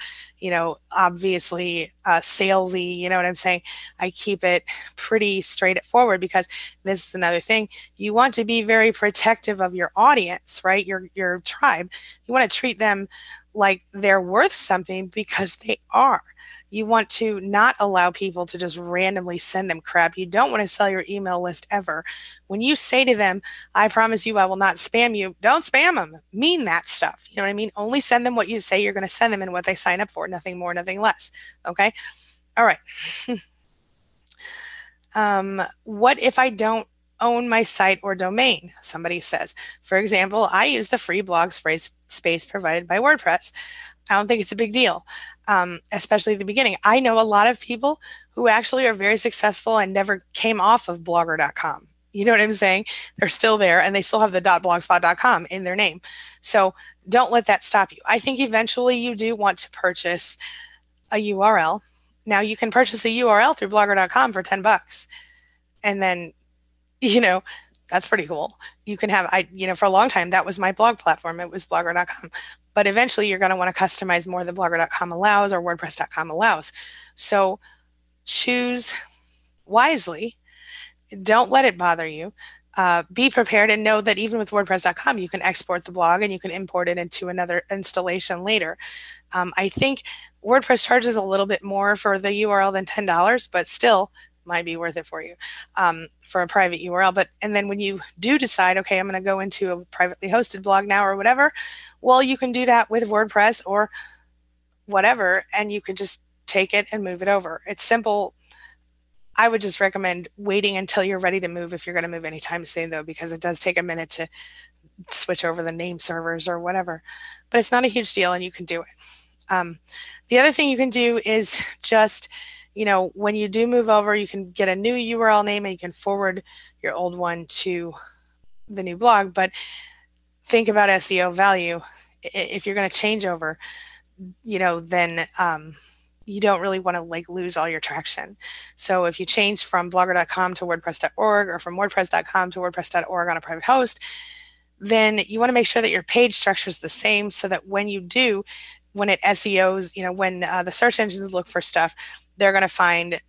obviously salesy. You know what I'm saying? I keep it pretty straightforward, because this is another thing. You want to be very protective of your audience, right? Your tribe. You want to treat them like they're worth something, because they are. You want to not allow people to just randomly send them crap. You don't want to sell your email list ever. When you say to them, I promise you I will not spam you, don't spam them. Mean that stuff. You know what I mean? Only send them what you say you're going to send them and what they sign up for. Nothing more, nothing less. Okay? All right. What if I don't own my site or domain? Somebody says. For example, I use the free blog space provided by WordPress. I don't think it's a big deal, especially at the beginning. I know a lot of people who actually are very successful and never came off of blogger.com. You know what I'm saying? They're still there and they still have the .blogspot.com in their name. So don't let that stop you. I think eventually you do want to purchase a URL. Now you can purchase a URL through blogger.com for $10. And then, that's pretty cool. You can have, for a long time, that was my blog platform. It was blogger.com. But eventually you're going to want to customize more than blogger.com allows or wordpress.com allows. So choose wisely. Don't let it bother you. Be prepared and know that even with wordpress.com, you can export the blog and you can import it into another installation later. I think WordPress charges a little bit more for the URL than $10, but still might be worth it for you for a private URL. And then when you do decide, okay, I'm going to go into a privately hosted blog now or whatever, well, you can do that with WordPress or whatever, and you can just take it and move it over. It's simple. I would just recommend waiting until you're ready to move if you're going to move anytime soon, though, because it does take a minute to switch over the name servers or whatever. But it's not a huge deal and you can do it. The other thing you can do is just, when you do move over, you can get a new URL name and you can forward your old one to the new blog. But think about SEO value. If you're going to change over, then you don't really want to lose all your traction. So if you change from blogger.com to wordpress.org or from wordpress.com to wordpress.org on a private host, then you want to make sure that your page structure is the same so that when it SEOs, when the search engines look for stuff, they're going to find,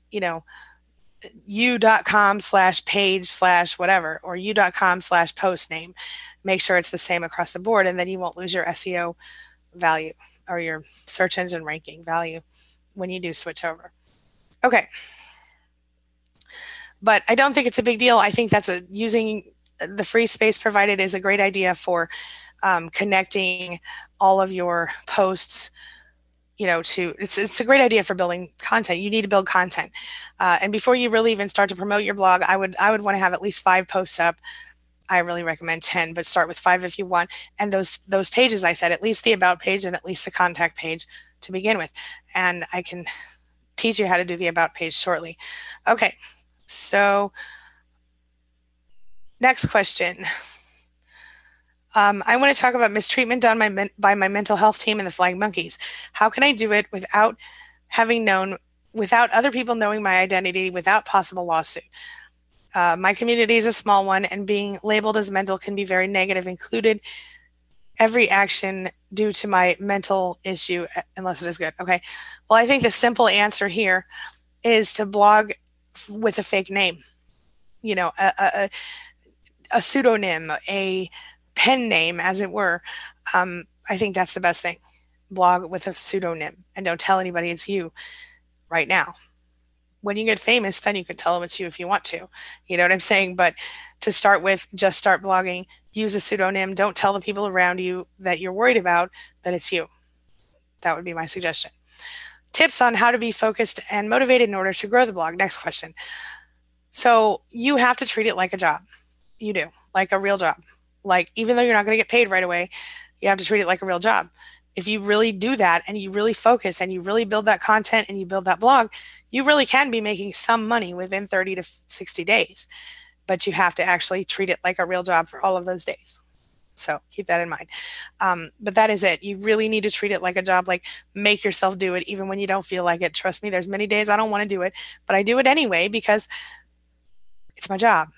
u.com/page/whatever, or u.com/post name. Make sure it's the same across the board, and then you won't lose your SEO value or your search engine ranking value when you do switch over. Okay. But I don't think it's a big deal. I think using the free space provided is a great idea for connecting all of your posts, it's a great idea for building content. You need to build content. And before you really even start to promote your blog, I would want to have at least 5 posts up. I really recommend 10, but start with 5 if you want. And those pages I said, at least the about page and at least the contact page to begin with. And I can teach you how to do the about page shortly. Okay, so next question. I want to talk about mistreatment done by my mental health team and the Flying Monkeys. How can I do it without other people knowing my identity, without possible lawsuit? My community is a small one, and being labeled as mental can be very negative, included every action due to my mental issue, unless it is good. Okay. Well, I think the simple answer here is to blog with a fake name, a pseudonym, a pen name, as it were. I think that's the best thing. Blog with a pseudonym and don't tell anybody it's you right now. When you get famous, then you can tell them it's you if you want to. You know what I'm saying? But to start with, just start blogging, use a pseudonym. Don't tell the people around you that you're worried about that it's you. That would be my suggestion. Tips on how to be focused and motivated in order to grow the blog. Next question. So you have to treat it like a job. You do, like a real job. Like, even though you're not going to get paid right away, you have to treat it like a real job. If you really do that and you really focus and you really build that content and you build that blog, you really can be making some money within 30 to 60 days. But you have to actually treat it like a real job for all of those days. So keep that in mind. But that is it. You really need to treat it like a job, like make yourself do it even when you don't feel like it. Trust me, there's many days I don't want to do it, but I do it anyway because it's my job,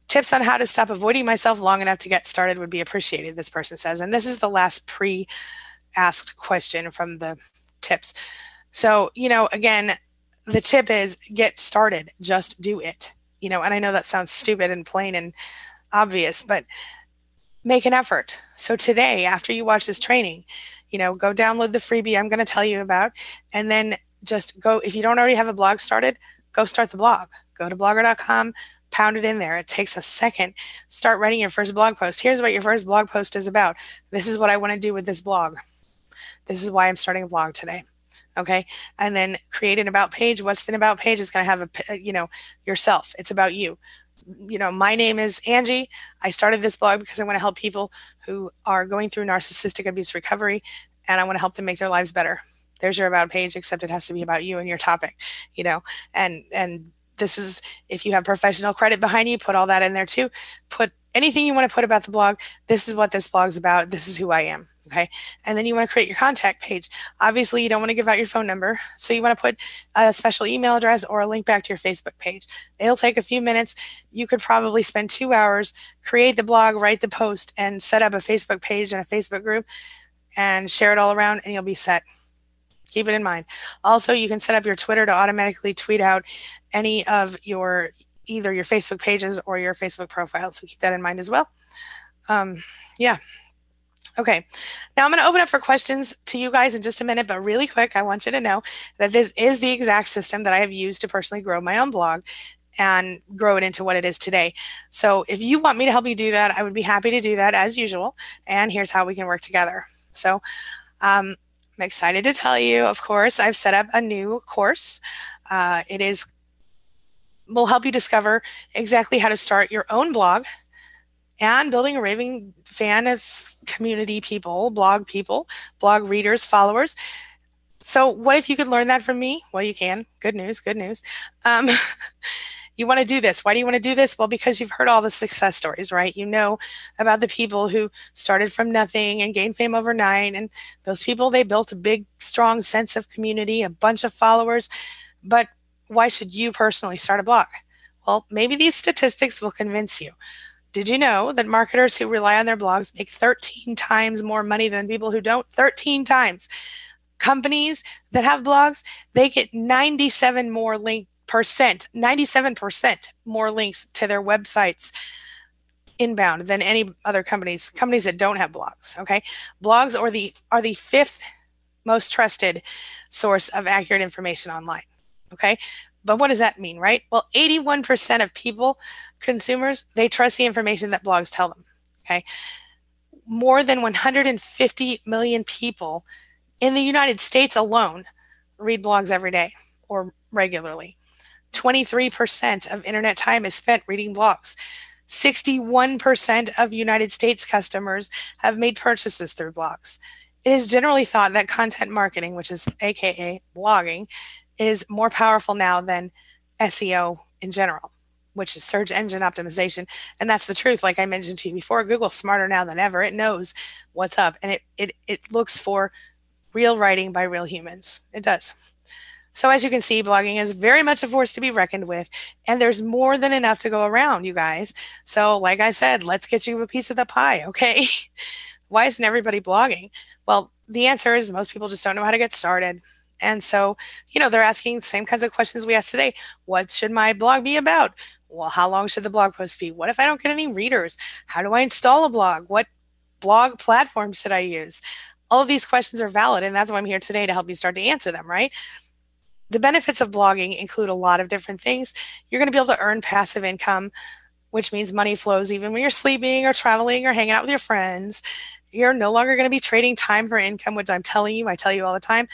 Tips on how to stop avoiding myself long enough to get started would be appreciated, this person says. And this is the last pre-asked question from the tips. So, again, the tip is get started, just do it. And I know that sounds stupid and plain and obvious, but make an effort. So today, after you watch this training, go download the freebie I'm going to tell you about, and then just go, if you don't already have a blog started, go start the blog. Go to blogger.com, pound it in there. It takes a second. Start writing your first blog post. Here's what your first blog post is about. This is what I want to do with this blog. This is why I'm starting a blog today. Okay. And then create an about page. What's the about page? It's going to have yourself. It's about you. My name is Angie. I started this blog because I want to help people who are going through narcissistic abuse recovery, and I want to help them make their lives better. There's your about page, except it has to be about you and your topic, and this is, if you have professional credit behind you, put all that in there too. Put anything you want to put about the blog. This is what this blog's about. This is who I am. Okay. And then you want to create your contact page. Obviously, you don't want to give out your phone number. So you want to put a special email address or a link back to your Facebook page. It'll take a few minutes. You could probably spend 2 hours, create the blog, write the post, and set up a Facebook page and a Facebook group and share it all around, and you'll be set. Keep it in mind. Also, you can set up your Twitter to automatically tweet out any of either your Facebook pages or your Facebook profile. So keep that in mind as well. Yeah. Okay. Now I'm going to open up for questions to you guys in just a minute, but really quick, I want you to know that this is the exact system that I have used to personally grow my own blog and grow it into what it is today. So if you want me to help you do that, I would be happy to do that as usual. And here's how we can work together. So, I'm excited to tell you, of course, I've set up a new course. Will help you discover exactly how to start your own blog and building a raving fan of community people, blog readers, followers. So, what if you could learn that from me? Well, you can. Good news, good news. Um, you want to do this. Why do you want to do this? Well, because you've heard all the success stories, right? You know about the people who started from nothing and gained fame overnight. And those people, they built a big, strong sense of community, a bunch of followers. But why should you personally start a blog? Well, maybe these statistics will convince you. Did you know that marketers who rely on their blogs make 13 times more money than people who don't? 13 times. Companies that have blogs, they get 97% more links to their websites inbound than any other companies that don't have blogs. Okay, blogs are the fifth most trusted source of accurate information online. Okay, but what does that mean, right? Well, 81% of people, consumers, they trust the information that blogs tell them. Okay, more than 150 million people in the United States alone read blogs every day or regularly. 23% of internet time is spent reading blogs. 61% of United States customers have made purchases through blogs. It is generally thought that content marketing, which is AKA blogging, is more powerful now than SEO in general, which is search engine optimization. And that's the truth. Like I mentioned to you before, Google's smarter now than ever. It knows what's up and it looks for real writing by real humans. It does. So, as you can see, blogging is very much a force to be reckoned with, and there's more than enough to go around, you guys. So, like I said, let's get you a piece of the pie, okay? Why isn't everybody blogging? Well, the answer is most people just don't know how to get started. And so, they're asking the same kinds of questions we asked today. What should my blog be about? Well, how long should the blog post be? What if I don't get any readers? How do I install a blog? What blog platform should I use? All of these questions are valid, and that's why I'm here today to help you start to answer them, right? The benefits of blogging include a lot of different things. You're going to be able to earn passive income, which means money flows even when you're sleeping or traveling or hanging out with your friends. You're no longer going to be trading time for income, which I'm telling you, I tell you all the time,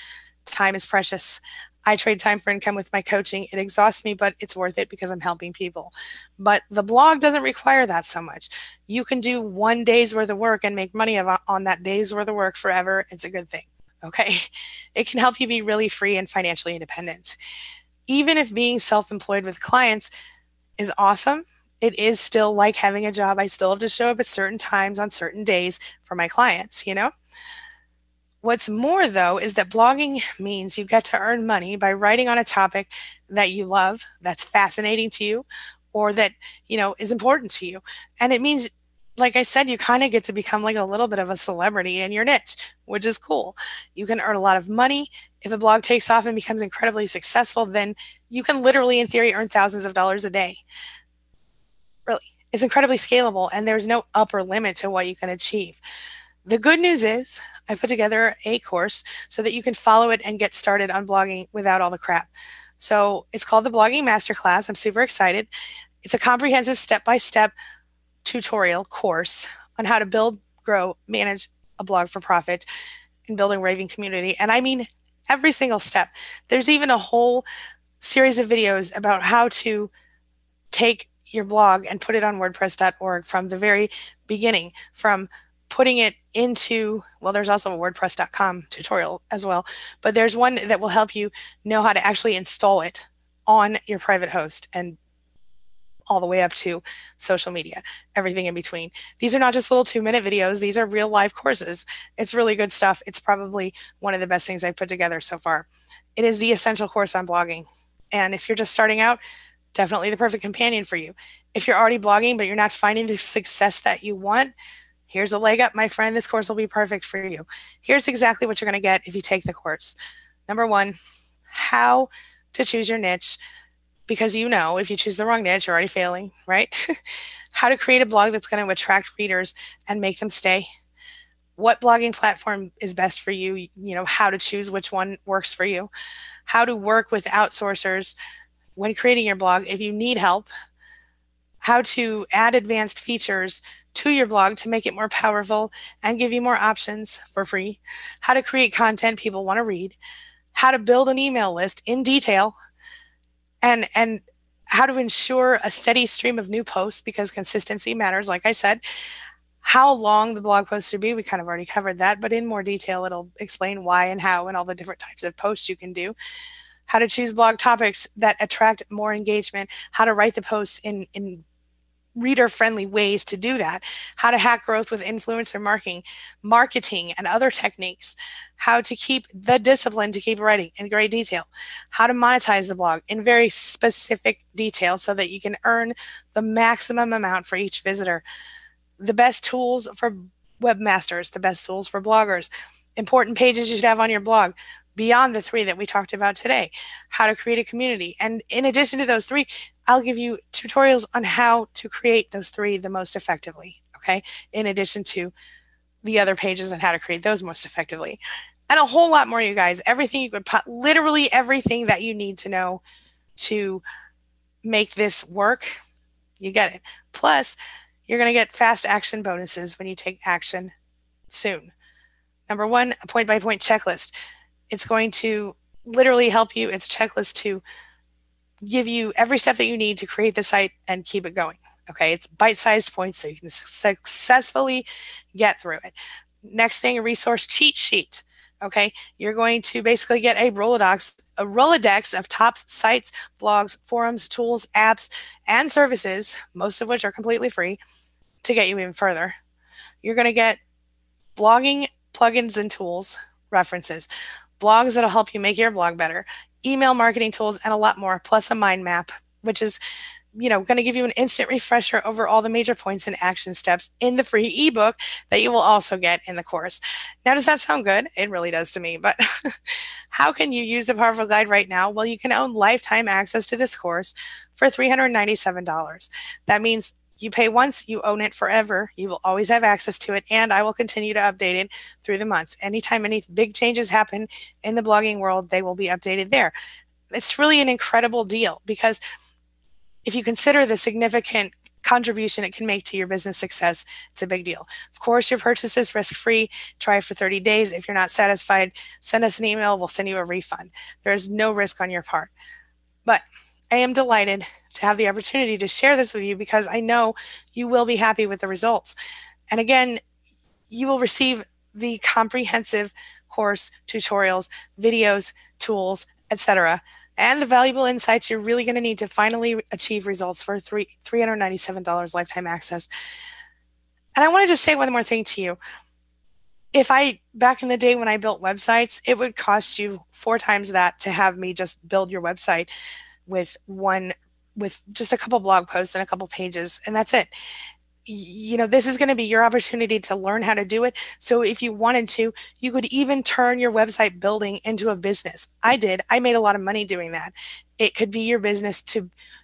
time is precious. I trade time for income with my coaching. It exhausts me, but it's worth it because I'm helping people. But the blog doesn't require that so much. You can do one day's worth of work and make money on that day's worth of work forever. It's a good thing. Okay. It can help you be really free and financially independent. Even if being self employed with clients is awesome, it is still like having a job. I still have to show up at certain times on certain days for my clients. What's more, though, is that blogging means you get to earn money by writing on a topic that you love, that's fascinating to you, or that, is important to you. And it means, like I said, you kind of get to become like a little bit of a celebrity in your niche, which is cool. You can earn a lot of money. If a blog takes off and becomes incredibly successful, then you can literally, in theory, earn thousands of dollars a day. Really. It's incredibly scalable, and there's no upper limit to what you can achieve. The good news is I put together a course so that you can follow it and get started on blogging without all the crap. So it's called the Blogging Masterclass. I'm super excited. It's a comprehensive step-by-step tutorial course on how to build, grow, manage a blog for profit and building a raving community. And I mean every single step. There's even a whole series of videos about how to take your blog and put it on WordPress.org from the very beginning, from putting it into, well, there's also a WordPress.com tutorial as well, but there's one that will help you know how to actually install it on your private host and all the way up to social media, everything in between. These are not just little 2-minute videos. These are real live courses. It's really good stuff. It's probably one of the best things I've put together so far. It is the essential course on blogging. And if you're just starting out, definitely the perfect companion for you. If you're already blogging, but you're not finding the success that you want, here's a leg up, my friend. This course will be perfect for you. Here's exactly what you're going to get if you take the course. Number one, how to choose your niche, because if you choose the wrong niche, you're already failing, right? How to create a blog that's going to attract readers and make them stay. What blogging platform is best for you? How to choose which one works for you. How to work with outsourcers when creating your blog if you need help. How to add advanced features to your blog to make it more powerful and give you more options for free. How to create content people want to read. How to build an email list in detail. And how to ensure a steady stream of new posts because consistency matters, like I said. How long the blog post should be, we kind of already covered that, but in more detail, it'll explain why and how and all the different types of posts you can do. How to choose blog topics that attract more engagement, how to write the posts in reader-friendly ways to do that, how to hack growth with influencer marketing and other techniques, how to keep the discipline to keep writing in great detail, how to monetize the blog in very specific detail so that you can earn the maximum amount for each visitor, the best tools for webmasters, the best tools for bloggers, important pages you should have on your blog, beyond the 3 that we talked about today, how to create a community. And in addition to those 3, I'll give you tutorials on how to create those 3 the most effectively, okay? In addition to the other pages and how to create those most effectively. And a whole lot more, you guys. Everything you could literally everything that you need to know to make this work, you get it. Plus, you're going to get fast action bonuses when you take action soon. Number 1, a point-by-point checklist. It's going to literally help you. It's a checklist to give you every step that you need to create the site and keep it going. Okay, it's bite-sized points so you can successfully get through it. Next thing, a resource cheat sheet. Okay, you're going to basically get a Rolodex of top sites, blogs, forums, tools, apps, and services, most of which are completely free, to get you even further. You're going to get blogging plugins and tools, references, blogs that'll help you make your blog better, email marketing tools, and a lot more, plus a mind map, which is going to give you an instant refresher over all the major points and action steps in the free ebook that you will also get in the course. Now, does that sound good? It really does to me, but how can you use the powerful guide right now? Well, you can own lifetime access to this course for $397. That means you pay once, you own it forever. You will always have access to it, and I will continue to update it through the months. Anytime any big changes happen in the blogging world, they will be updated there. It's really an incredible deal because if you consider the significant contribution it can make to your business success, it's a big deal. Of course, your purchase is risk-free. Try it for 30 days. If you're not satisfied, send us an email. We'll send you a refund. There's no risk on your part. But I am delighted to have the opportunity to share this with you because I know you will be happy with the results. And again, you will receive the comprehensive course, tutorials, videos, tools, etc., and the valuable insights you're really going to need to finally achieve results for $397 lifetime access. And I want to just say one more thing to you. Back in the day when I built websites, it would cost you 4 times that to have me just build your website with just a couple blog posts and a couple pages, and that's it. This is going to be your opportunity to learn how to do it. So if you wanted to, you could even turn your website building into a business. I did. I made a lot of money doing that. It could be your business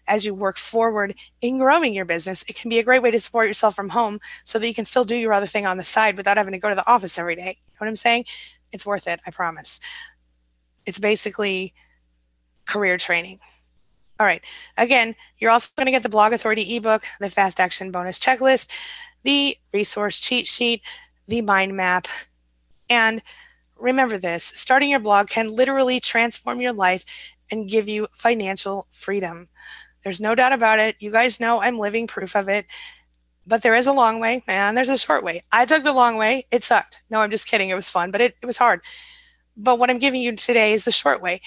as you work forward in growing your business. It can be a great way to support yourself from home so that you can still do your other thing on the side without having to go to the office every day. You know what I'm saying? It's worth it, I promise. It's basically career training. All right. Again, you're also going to get the Blog Authority ebook, the Fast Action Bonus Checklist, the resource cheat sheet, the mind map. And remember this, starting your blog can literally transform your life and give you financial freedom. There's no doubt about it. You guys know I'm living proof of it. But there is a long way and there's a short way. I took the long way. It sucked. No, I'm just kidding. It was fun, but it was hard. But what I'm giving you today is the short way.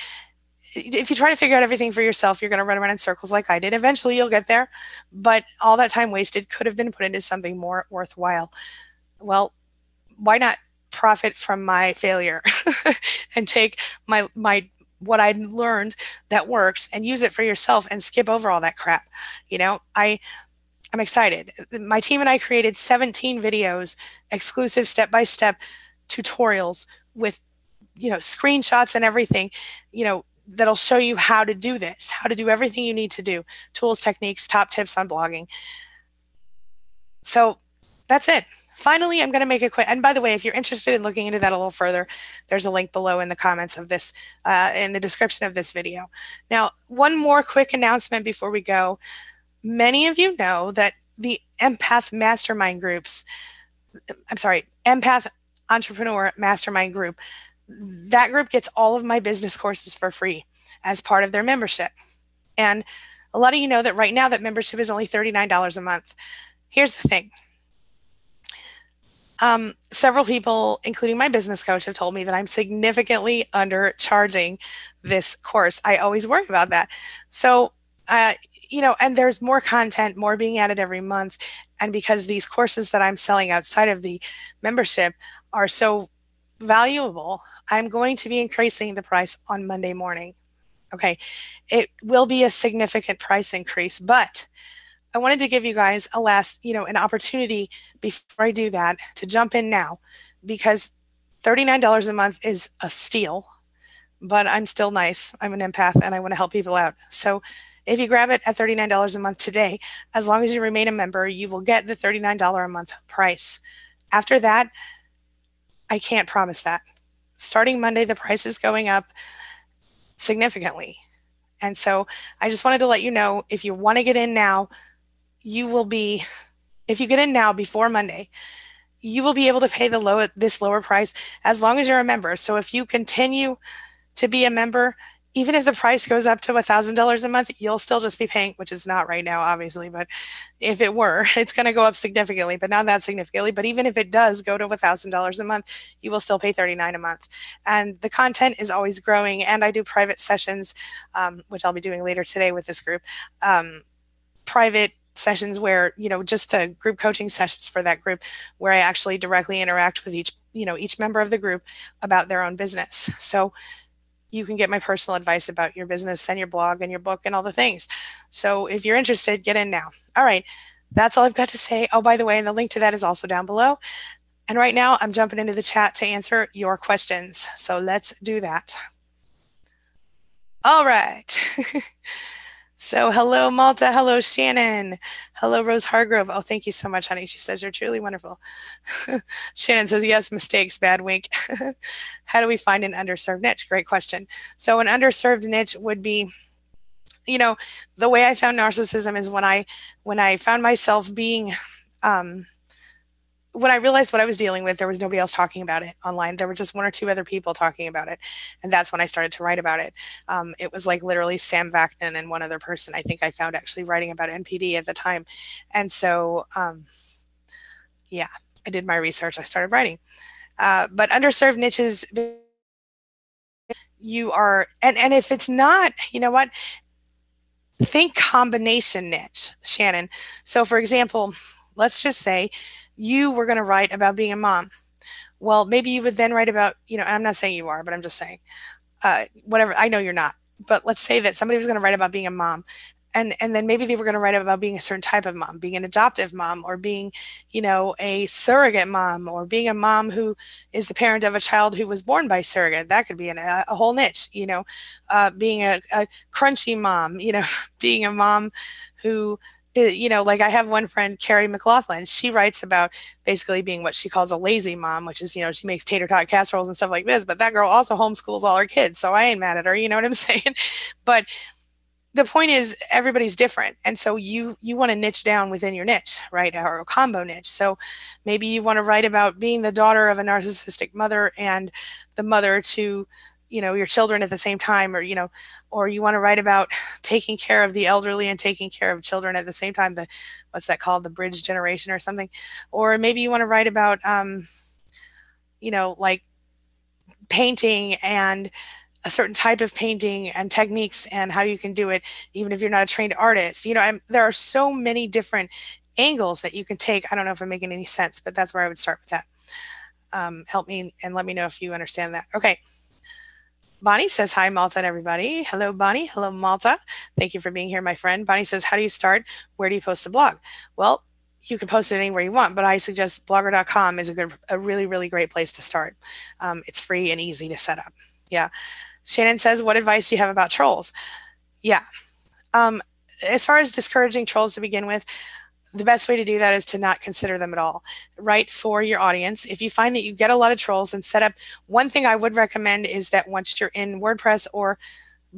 If you try to figure out everything for yourself, you're going to run around in circles like I did. Eventually, you'll get there, but all that time wasted could have been put into something more worthwhile. Well, why not profit from my failure and take what I learned that works and use it for yourself and skip over all that crap? I'm excited. My team and I created 17 videos, exclusive step-by-step tutorials with, screenshots and everything, that'll show you how to do this, how to do everything you need to do, tools, techniques, top tips on blogging. So that's it. Finally, I'm going to make a quick, and by the way, if you're interested in looking into that a little further, there's a link below in the comments of this, in the description of this video. Now, one more quick announcement before we go. Many of you know that the Empath Entrepreneur Mastermind Group, that group gets all of my business courses for free as part of their membership. And A lot of you know that right now that membership is only $39 a month. Here's the thing. Several people, including my business coach, have told me that I'm significantly undercharging this course. I always worry about that. So, uh, and there's more content, more being added every month. And because these courses that I'm selling outside of the membership are so valuable, I'm going to be increasing the price on Monday morning. Okay. It will be a significant price increase, but I wanted to give you guys an opportunity before I do that to jump in now because $39 a month is a steal, but I'm still nice. I'm an empath and I want to help people out. So if you grab it at $39 a month today, as long as you remain a member, you will get the $39 a month price. After that, I can't promise that. Starting Monday, the price is going up significantly. And so I just wanted to let you know if you want to get in now, if you get in now before Monday, you will be able to pay this lower price as long as you're a member. So if you continue to be a member, even if the price goes up to $1,000 a month, you'll still just be paying, which is not right now, obviously, but if it were, it's going to go up significantly, but not that significantly. But even if it does go to $1,000 a month, you will still pay $39 a month. And the content is always growing. And I do private sessions, which I'll be doing later today with this group. Private sessions where, just the group coaching sessions for that group where I actually directly interact with each member of the group about their own business. So you can get my personal advice about your business and your blog and your book and all the things. So if you're interested, get in now. All right. That's all I've got to say. Oh, by the way, and the link to that is also down below. And right now I'm jumping into the chat to answer your questions. So let's do that. All right. So hello, Malta. Hello, Shannon. Hello, Rose Hargrove. Oh, thank you so much, honey. She says you're truly wonderful. Shannon says, yes, mistakes, bad wink. How do we find an underserved niche? Great question. So an underserved niche would be, the way I found narcissism is when I found myself being, when I realized what I was dealing with, there was nobody else talking about it online. There were just one or two other people talking about it. And that's when I started to write about it. It was like literally Sam Vaknin and one other person I think I found actually writing about NPD at the time. And so, yeah, I did my research. I started writing. But underserved niches, and if it's not, you know what? Think combination niche, Shannon. So for example, let's just say you were going to write about being a mom. Well, maybe you would then write about, I'm not saying you are, but I'm just saying, whatever, I know you're not, but let's say that somebody was going to write about being a mom. And then maybe they were going to write about being a certain type of mom, being an adoptive mom, or being, a surrogate mom, or being a mom who is the parent of a child who was born by surrogate. That could be a whole niche, being a crunchy mom, being a mom who, like I have one friend, Carrie McLaughlin, she writes about basically being what she calls a lazy mom, which is, she makes tater tot casseroles and stuff like this, but that girl also homeschools all her kids. So I ain't mad at her. You know what I'm saying? But the point is everybody's different. And so you want to niche down within your niche, right? Or a combo niche. So maybe you want to write about being the daughter of a narcissistic mother and the mother to, your children at the same time, or you want to write about taking care of the elderly and taking care of children at the same time. What's that called? The bridge generation or something. Or maybe you want to write about, like painting and a certain type of painting and techniques and how you can do it, even if you're not a trained artist. There are so many different angles that you can take. I don't know if I'm making any sense, but that's where I would start with that. Help me and let me know if you understand that. Okay. Bonnie says, hi, Malta and everybody. Hello, Bonnie. Hello, Malta. Thank you for being here, my friend. Bonnie says, how do you start? Where do you post a blog? Well, you can post it anywhere you want, but I suggest blogger.com is a really, really great place to start. It's free and easy to set up. Yeah. Shannon says, what advice do you have about trolls? Yeah. As far as discouraging trolls to begin with, the best way to do that is to not consider them at all. Write for your audience. If you find that you get a lot of trolls, then set up. One thing I would recommend is that once you're in WordPress or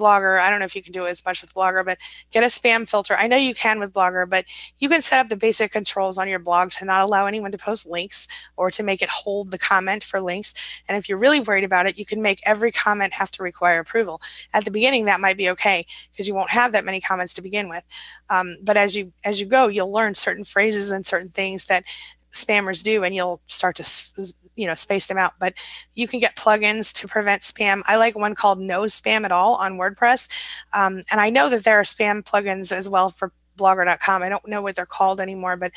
Blogger, I don't know if you can do it as much with Blogger, but get a spam filter. I know you can with Blogger, but you can set up the basic controls on your blog to not allow anyone to post links or to make it hold the comment for links. And if you're really worried about it, you can make every comment have to require approval. At the beginning, that might be okay because you won't have that many comments to begin with. But as you go, you'll learn certain phrases and certain things that spammers do, and you'll start to space them out. But you can get plugins to prevent spam. I like one called No Spam at All on WordPress, and I know that there are spam plugins as well for blogger.com. I don't know what they're called anymore, but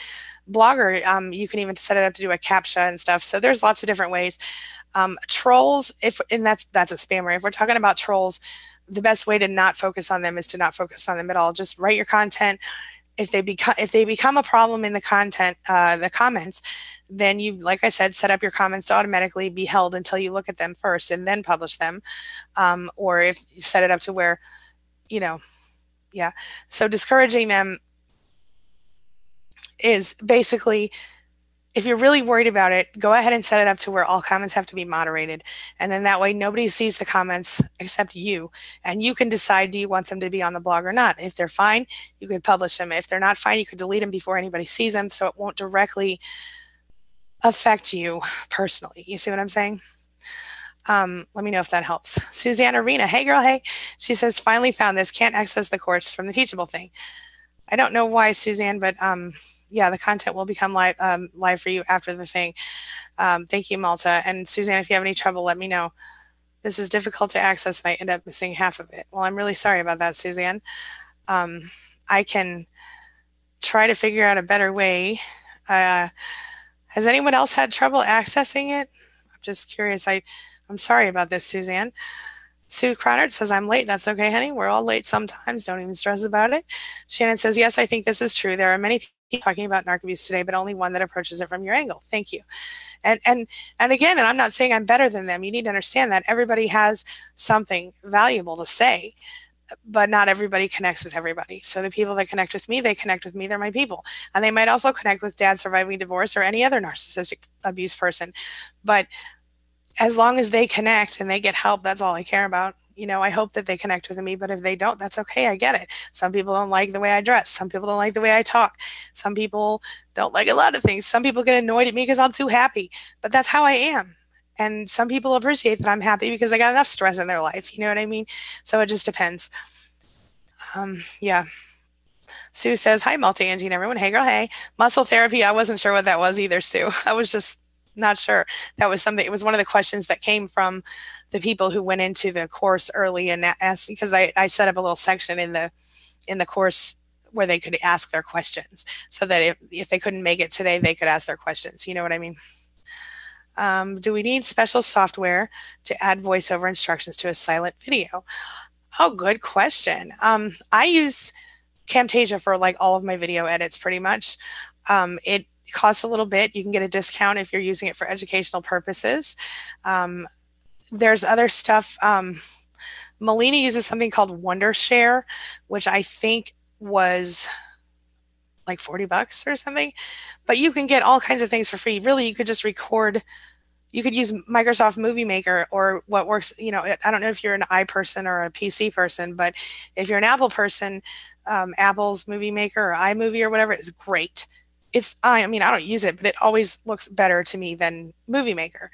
Blogger, you can even set it up to do a CAPTCHA and stuff. So there's lots of different ways. Trolls, and that's a spammer. If we're talking about trolls, the best way to not focus on them is to not focus on them at all. Just write your content. If they become a problem in the content, the comments, then you, like I said, set up your comments to automatically be held until you look at them first and then publish them. Or if you set it up to where, yeah. So discouraging them is basically, if you're really worried about it, go ahead and set it up to where all comments have to be moderated. And then that way nobody sees the comments except you. And you can decide, do you want them to be on the blog or not? If they're fine, you could publish them. If they're not fine, you could delete them before anybody sees them, so it won't directly affect you personally. You see what I'm saying? Let me know if that helps. Suzanne Arena, hey girl, hey. She says, finally found this, can't access the course from the Teachable thing. I don't know why, Suzanne, but yeah, the content will become live for you after the thing. Thank you, Malta. And Suzanne, if you have any trouble, let me know. This is difficult to access and I end up missing half of it. Well, I'm really sorry about that, Suzanne. I can try to figure out a better way. Has anyone else had trouble accessing it? I'm just curious. I'm sorry about this, Suzanne. Sue Cronard says, I'm late. That's okay, honey. We're all late sometimes. Don't even stress about it. Shannon says, yes, I think this is true. There are many people talking about narc abuse today, but only one that approaches it from your angle. Thank you. And again, and I'm not saying I'm better than them. You need to understand that everybody has something valuable to say, but not everybody connects with everybody. So the people that connect with me, they connect with me. They're my people. And they might also connect with dad surviving divorce or any other narcissistic abuse person. But as long as they connect and they get help, that's all I care about. I hope that they connect with me, but if they don't, that's okay. I get it. Some people don't like the way I dress. Some people don't like the way I talk. Some people don't like a lot of things. Some people get annoyed at me because I'm too happy, but that's how I am. And some people appreciate that I'm happy because I got enough stress in their life. You know what I mean? So it just depends. Yeah. Sue says, hi, Malta, Angie, and everyone. Hey, girl, hey. Muscle therapy. I wasn't sure what that was either, Sue. I was just not sure. That was something, it was one of the questions that came from the people who went into the course early and asked, because I set up a little section in the course where they could ask their questions so that if they couldn't make it today, they could ask their questions. You know what I mean? Do we need special software to add voiceover instructions to a silent video? Oh, good question. I use Camtasia for like all of my video edits pretty much. It costs a little bit. You can get a discount if you're using it for educational purposes. There's other stuff. Melina uses something called Wondershare, which I think was like $40 or something, but you can get all kinds of things for free. Really, you could just record. You could use Microsoft Movie Maker or what works, I don't know if you're an I person or a PC person, but if you're an Apple person, Apple's Movie Maker or iMovie or whatever is great. I don't use it, but it always looks better to me than Movie Maker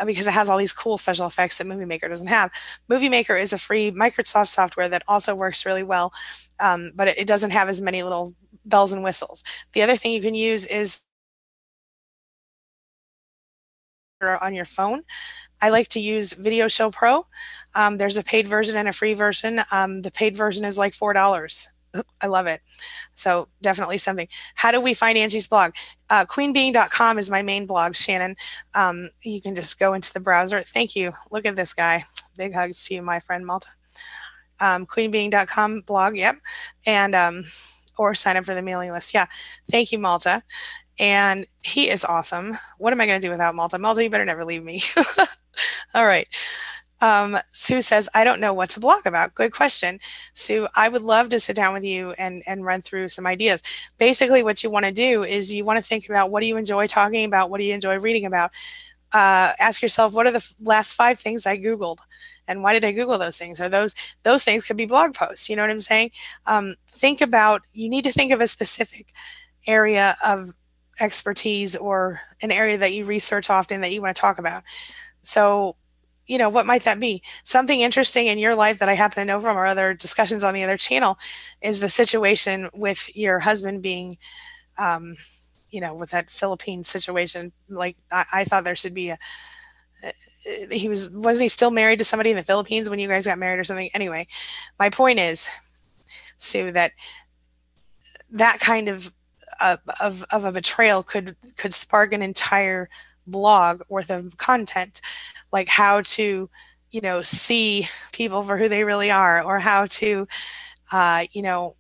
because it has all these cool special effects that Movie Maker doesn't have. Movie Maker is a free Microsoft software that also works really well, but it doesn't have as many little bells and whistles. The other thing you can use is on your phone. I like to use Video Show Pro. There's a paid version and a free version. The paid version is like $4. I love it. So definitely something. How do we find Angie's blog? Queenbeing.com is my main blog, Shannon. You can just go into the browser. Thank you. Look at this guy. Big hugs to you, my friend Malta. Queenbeing.com blog, yep. And or sign up for the mailing list. Yeah. Thank you, Malta. And he is awesome. What am I going to do without Malta? Malta, you better never leave me. All right. Sue says, I don't know what to blog about. Good question. Sue, I would love to sit down with you and run through some ideas. Basically, what you want to do is you want to think about what do you enjoy talking about? What do you enjoy reading about? Ask yourself, what are the last 5 things I Googled? And why did I Google those things? Or those things could be blog posts. You know what I'm saying? You need to think of a specific area of expertise or an area that you research often that you want to talk about. So, what might that be? Something interesting in your life that I happen to know from our other discussions on the other channel is the situation with your husband being, um, with that Philippine situation. Like, I thought there should be wasn't he still married to somebody in the Philippines when you guys got married or something? Anyway, my point is, Sue, that kind of a betrayal could spark an entire blog worth of content, like how to see people for who they really are, or how to uh, you know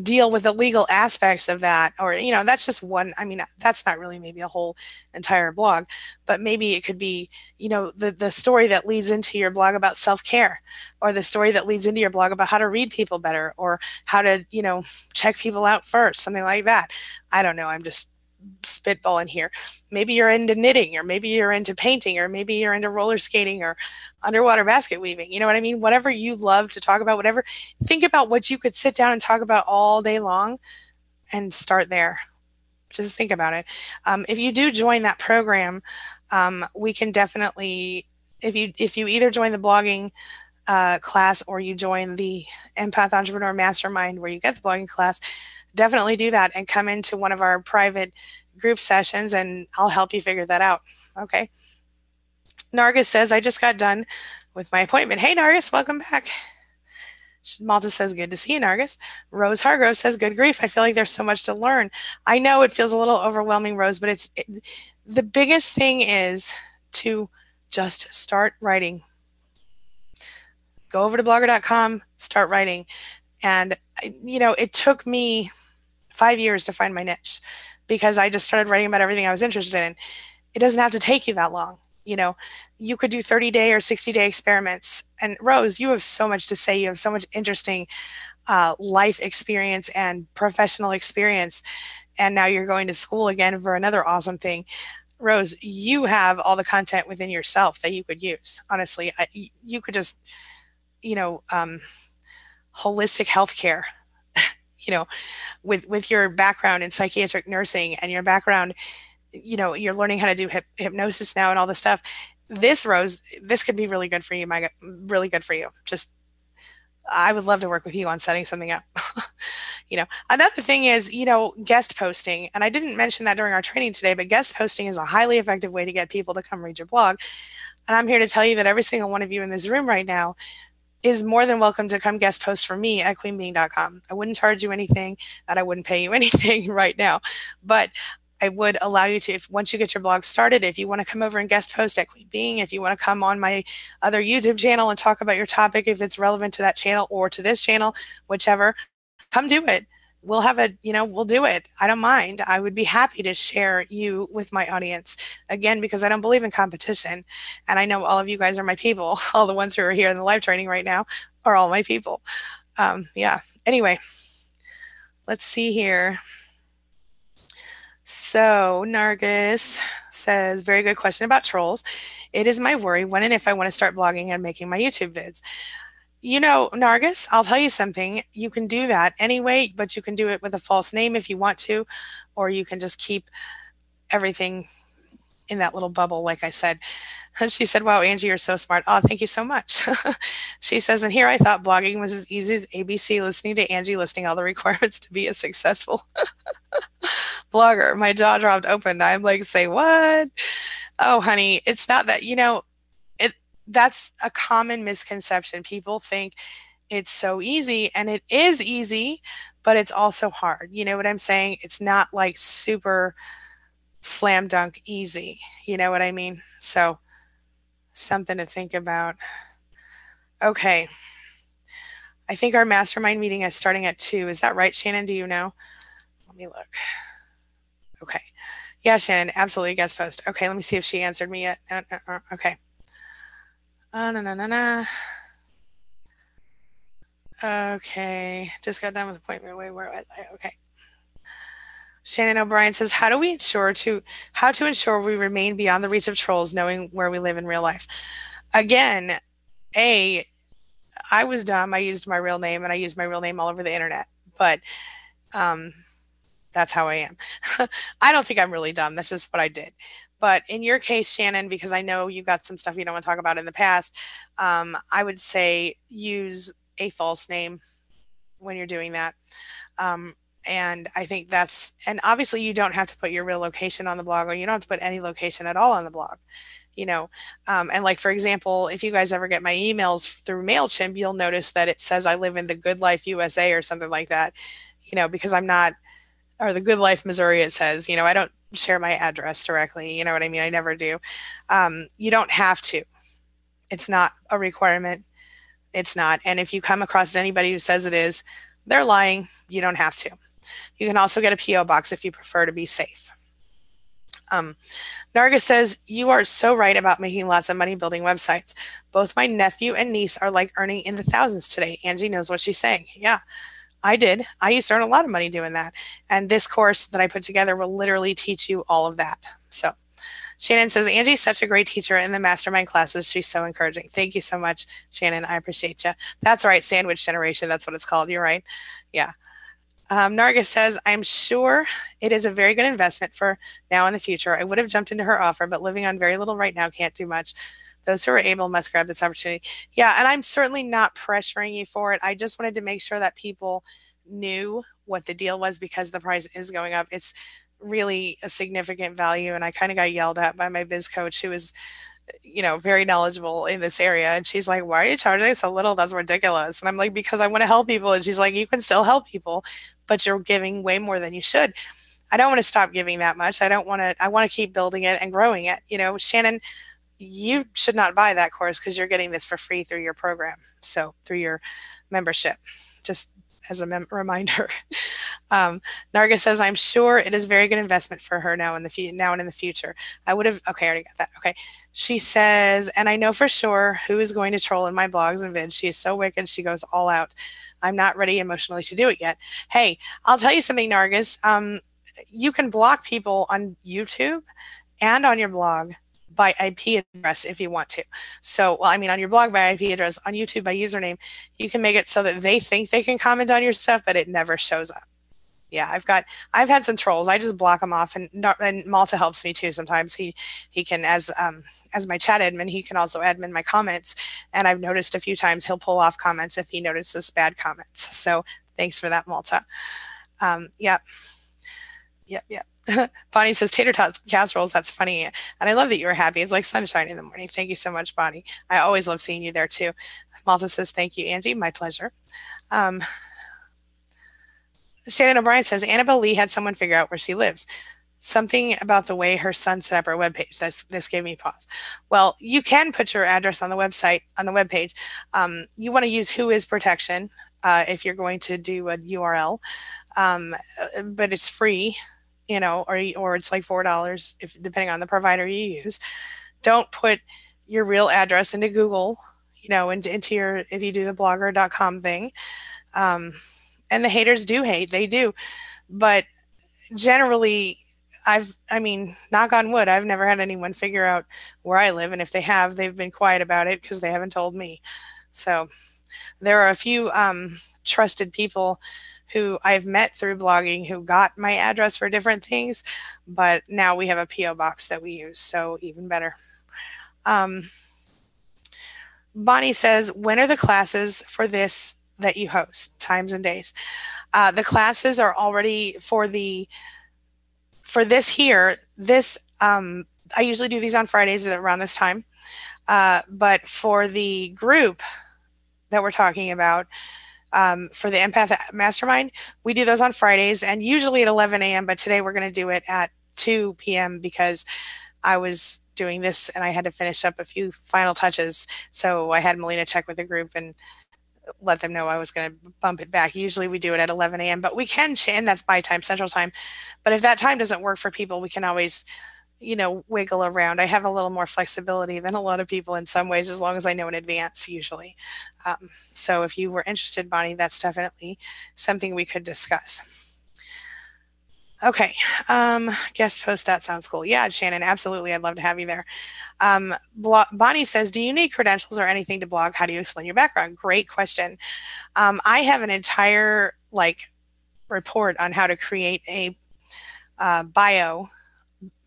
deal with the legal aspects of that. Or that's just one. I mean, that's not really maybe a whole entire blog, but maybe it could be the story that leads into your blog about self-care, or the story that leads into your blog about how to read people better, or how to check people out first, something like that. I don't know, I'm just spitballing here. Maybe you're into knitting, or maybe you're into painting, or maybe you're into roller skating or underwater basket weaving. You know what I mean? Whatever you love to talk about, whatever, think about what you could sit down and talk about all day long, and start there. Just think about it. If you do join that program, we can definitely, if you either join the blogging class, or you join the Empath Entrepreneur Mastermind where you get the blogging class, definitely do that and come into one of our private group sessions, and I'll help you figure that out. Okay. Nargis says, I just got done with my appointment. Hey, Nargis, welcome back. Malta says, good to see you, Nargis. Rose Hargrove says, good grief, I feel like there's so much to learn. I know it feels a little overwhelming, Rose, but the biggest thing is to just start writing. Go over to blogger.com, start writing. And, it took me 5 years to find my niche, because I just started writing about everything I was interested in. It doesn't have to take you that long. You could do 30-day or 60-day experiments. And Rose, you have so much to say. You have so much interesting life experience and professional experience. And now you're going to school again for another awesome thing. Rose, you have all the content within yourself that you could use. Honestly, you could just, holistic healthcare, with your background in psychiatric nursing and your background, you're learning how to do hypnosis now and all this stuff. Rose, this could be really good for you. Really good for you. Just, I would love to work with you on setting something up. Another thing is, guest posting. And I didn't mention that during our training today, but guest posting is a highly effective way to get people to come read your blog. And I'm here to tell you that every single one of you in this room right now is more than welcome to come guest post for me at queenbeing.com. I wouldn't charge you anything, and I wouldn't pay you anything right now, but I would allow you to, if once you get your blog started, if you want to come over and guest post at Queen Being, if you want to come on my other YouTube channel and talk about your topic, if it's relevant to that channel or to this channel, whichever, come do it. We'll have we'll do it. I don't mind. I would be happy to share you with my audience, again, because I don't believe in competition. And I know all of you guys are my people. All the ones who are here in the live training right now are all my people. Yeah. Anyway, let's see here. So Nargis says, very good question about trolls. It is my worry when and if I want to start blogging and making my YouTube vids. Nargis, I'll tell you something. You can do that anyway, but you can do it with a false name if you want to, or you can just keep everything in that little bubble, like I said. And she said, wow, Angie, you're so smart. Oh, thank you so much. She says, and here I thought blogging was as easy as ABC listening to Angie listing all the requirements to be a successful blogger. My jaw dropped open. I'm like, say what? Oh, honey, it's not that, that's a common misconception. People think it's so easy, and it is easy, but it's also hard. You know what I'm saying? It's not like super slam dunk easy. You know what I mean? So something to think about. Okay. I think our mastermind meeting is starting at 2. Is that right, Shannon? Do you know? Let me look. Okay. Yeah, Shannon, absolutely guest post. Okay, let me see if she answered me yet. Okay. No. Okay, just got done with appointment. Wait, where was I? Okay. Shannon O'Brien says, how to ensure we remain beyond the reach of trolls, knowing where we live in real life? Again, I was dumb. I used my real name and I used my real name all over the internet, but um, that's how I am. I don't think I'm really dumb. That's just what I did. But in your case, Shannon, because I know you've got some stuff you don't want to talk about in the past, I would say use a false name when you're doing that. Um, and I think and obviously you don't have to put your real location on the blog, or you don't have to put any location at all on the blog, you know. And like, for example, if you guys ever get my emails through MailChimp, you'll notice that it says I live in the Good Life USA or something like that, because I'm not, or the Good Life Missouri, it says, I don't share my address directly. You know what I mean? I never do. You don't have to. It's not a requirement. It's not. And if you come across anybody who says it is, they're lying. You don't have to. You can also get a P.O. box if you prefer to be safe. Narga says, you are so right about making lots of money building websites. Both my nephew and niece are like earning in the thousands today. Angie knows what she's saying. Yeah, I did. I used to earn a lot of money doing that. And this course that I put together will literally teach you all of that. So Shannon says, Angie's such a great teacher in the mastermind classes. She's so encouraging. Thank you so much, Shannon. I appreciate you. That's right. Sandwich generation. That's what it's called. You're right. Yeah. Nargis says, I'm sure it is a very good investment for now and the future. I would have jumped into her offer, but living on very little right now can't do much. Those who are able must grab this opportunity. Yeah, and I'm certainly not pressuring you for it. I just wanted to make sure that people knew what the deal was, because the price is going up. It's really a significant value, and I kind of got yelled at by my biz coach, who is very knowledgeable in this area. And she's like, why are you charging so little? That's ridiculous. And I'm like, because I want to help people. And she's like, you can still help people, but you're giving way more than you should. I don't want to stop giving that much. I want to keep building it and growing it. Shannon, you should not buy that course because you're getting this for free through your program. So through your membership, just as a reminder. Narga says, I'm sure it is a very good investment for her now and in the future. I would have, okay, I already got that. Okay. She says, and I know for sure who is going to troll in my blogs and vids. She is so wicked. She goes all out. I'm not ready emotionally to do it yet. Hey, I'll tell you something, Nargis. You can block people on YouTube and on your blog by IP address if you want to. So, on your blog by IP address, on YouTube by username, you can make it so that they think they can comment on your stuff, but it never shows up. Yeah, I've had some trolls. I just block them off, and Malta helps me too. Sometimes he can, as my chat admin, he can also admin my comments. And I've noticed a few times he'll pull off comments if he notices bad comments. So thanks for that, Malta. Yep. Bonnie says tater tot casseroles. That's funny, and I love that you were happy. It's like sunshine in the morning. Thank you so much, Bonnie. I always love seeing you there too. Malta says thank you, Angie. My pleasure. Shannon O'Brien says Annabelle Lee had someone figure out where she lives. Something about the way her son set up her webpage. This gave me pause. Well, you can put your address on the website, on the webpage. You want to use Whois protection if you're going to do a URL, but it's free, or it's like $4 depending on the provider you use. Don't put your real address into Google, into your, if you do the blogger.com thing. And the haters do hate, they do. But generally, knock on wood, I've never had anyone figure out where I live. And if they have, they've been quiet about it because they haven't told me. So there are a few trusted people who I've met through blogging who got my address for different things. But now we have a P.O. box that we use, so even better. Bonnie says, when are the classes for this that you host, times and days? The classes are already for this here. I usually do these on Fridays around this time. But for the group that we're talking about, for the Empath Mastermind, we do those on Fridays and usually at 11 a.m. But today we're going to do it at 2 p.m. because I was doing this and I had to finish up a few final touches. So I had Melina check with the group and let them know I was going to bump it back. Usually we do it at 11 a.m., but we can change, that's my time, Central Time. But if that time doesn't work for people, we can always, wiggle around. I have a little more flexibility than a lot of people in some ways, as long as I know in advance, usually. So if you were interested, Bonnie, that's definitely something we could discuss. Okay. Guest post, that sounds cool. Yeah, Shannon, absolutely. I'd love to have you there. Bonnie says, do you need credentials or anything to blog? How do you explain your background? Great question. I have an entire report on how to create a bio,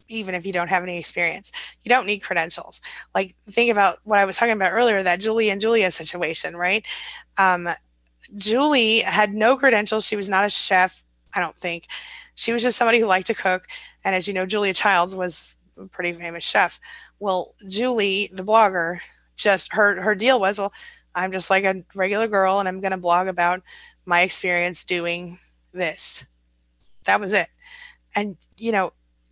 even if you don't have any experience. You don't need credentials. Like, think about what I was talking about earlier, that Julie and Julia situation, right? Um, Julie had no credentials. She was not a chef, I don't think. She was just somebody who liked to cook. And as you know, Julia Childs was a pretty famous chef. Well, Julie, the blogger, just her deal was, well, I'm just like a regular girl and I'm going to blog about my experience doing this. That was it. And,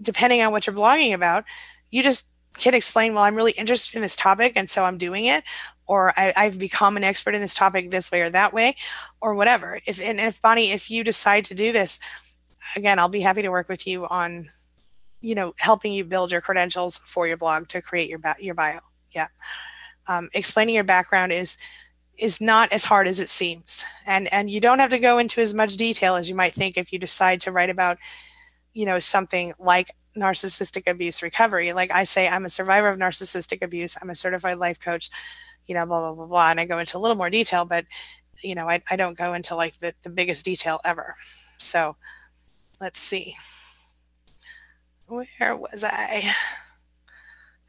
depending on what you're blogging about, you just can explain, well, I'm really interested in this topic and so I'm doing it, or I've become an expert in this topic this way or that way, or whatever. If Bonnie, if you decide to do this, again, I'll be happy to work with you on, helping you build your credentials for your blog to create your bio. Yeah. Explaining your background is not as hard as it seems. And you don't have to go into as much detail as you might think if you decide to write about, something like narcissistic abuse recovery. Like I say, I'm a survivor of narcissistic abuse. I'm a certified life coach, blah, blah, blah, blah. And I go into a little more detail, but, I don't go into like the biggest detail ever. So let's see. Where was I?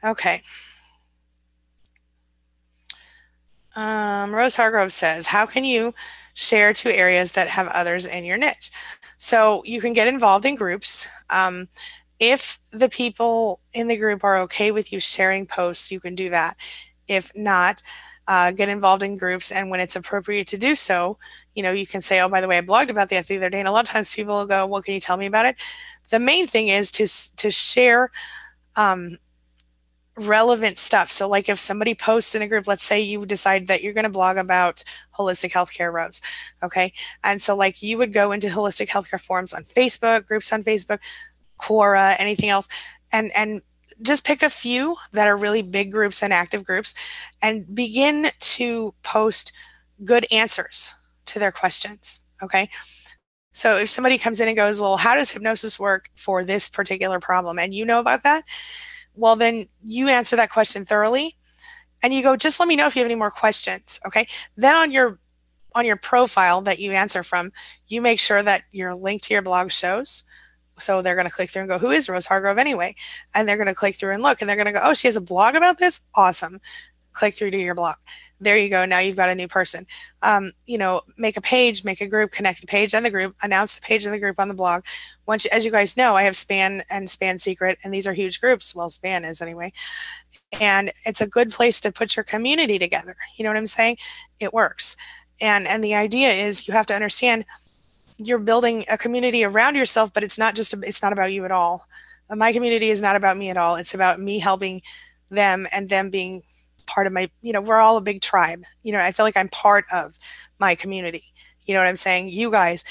Okay. Rose Hargrove says, how can you share to areas that have others in your niche? So you can get involved in groups. If the people in the group are okay with you sharing posts, you can do that. If not, get involved in groups, and when it's appropriate to do so, you can say, oh, by the way, I blogged about that the other day, and a lot of times people will go, well, can you tell me about it? The main thing is to share relevant stuff. So like if somebody posts in a group, let's say you decide that you're going to blog about holistic healthcare, Rose. Okay. And so like you would go into holistic healthcare forums on Facebook, groups on Facebook, Quora, anything else, and just pick a few that are really big groups and active groups and begin to post good answers to their questions. Okay. So if somebody comes in and goes, well, how does hypnosis work for this particular problem? And you know about that, well, then you answer that question thoroughly and you go, just let me know if you have any more questions. Okay. Then on your profile that you answer from, you make sure that your link to your blog shows. So they're going to click through and go, who is Rose Hargrove anyway? And they're going to click through and look, and they're going to go, oh, she has a blog about this? Awesome. Click through to your blog. There you go. Now you've got a new person. Make a page, make a group, connect the page and the group, announce the page and the group on the blog. As you guys know, I have Span and Span Secret, and these are huge groups. Well, Span is anyway. And it's a good place to put your community together. You know what I'm saying? It works. And the idea is you have to understand you're building a community around yourself, but it's not about you at all. My community is not about me at all. It's about me helping them and them being part of my, we're all a big tribe. I feel like I'm part of my community. You know what I'm saying? You guys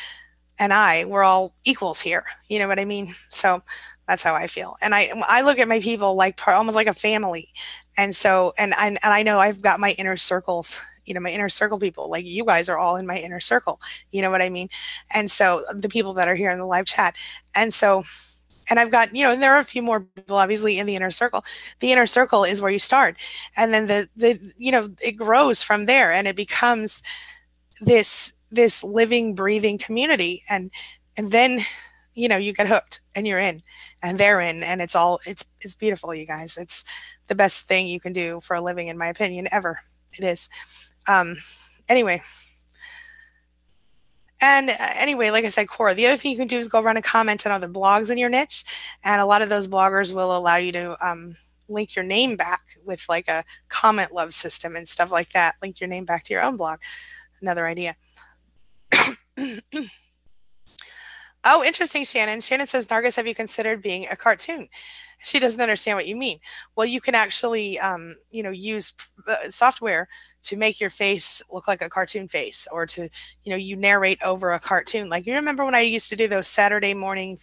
and we're all equals here. You know what I mean? So that's how I feel. And I look at my people like almost like a family. And so, and I know I've got my inner circles, my inner circle people, like you guys are all in my inner circle. You know what I mean? And so the people that are here in the live chat. And so, and I've got, and there are a few more people obviously in the inner circle. The inner circle is where you start. And then it grows from there and it becomes this living, breathing community. And then, you get hooked and you're in and they're in, and it's beautiful, you guys. It's the best thing you can do for a living, in my opinion, ever. It is. Anyway. And anyway, like I said, Quora, the other thing you can do is go run a comment on other blogs in your niche. And a lot of those bloggers will allow you to link your name back with like a comment love system and stuff like that. Link your name back to your own blog. Another idea. Oh, interesting, Shannon. Shannon says, Nargis, have you considered being a cartoon? She doesn't understand what you mean. Well, you can actually, use software to make your face look like a cartoon face, or to, you narrate over a cartoon. Like, you remember when I used to do those Saturday morning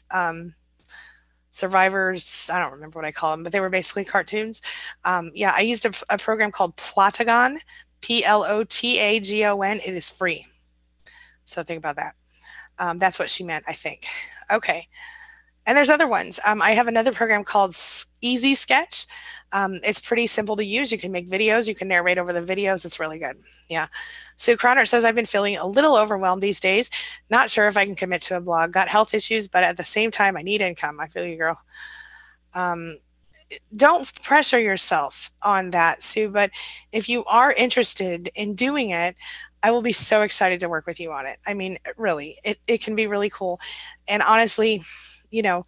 survivors? I don't remember what I call them, but they were basically cartoons. Yeah, I used a program called Plotagon, Plotagon. It is free. So think about that. That's what she meant, I think. Okay. And there's other ones. I have another program called Easy Sketch. It's pretty simple to use. You can make videos. You can narrate over the videos. It's really good. Yeah. Sue Croner says, I've been feeling a little overwhelmed these days. Not sure if I can commit to a blog. Got health issues, but at the same time, I need income. I feel you, girl. Don't pressure yourself on that, Sue. But if you are interested in doing it, I will be so excited to work with you on it. I mean, really, it can be really cool. And honestly, you know,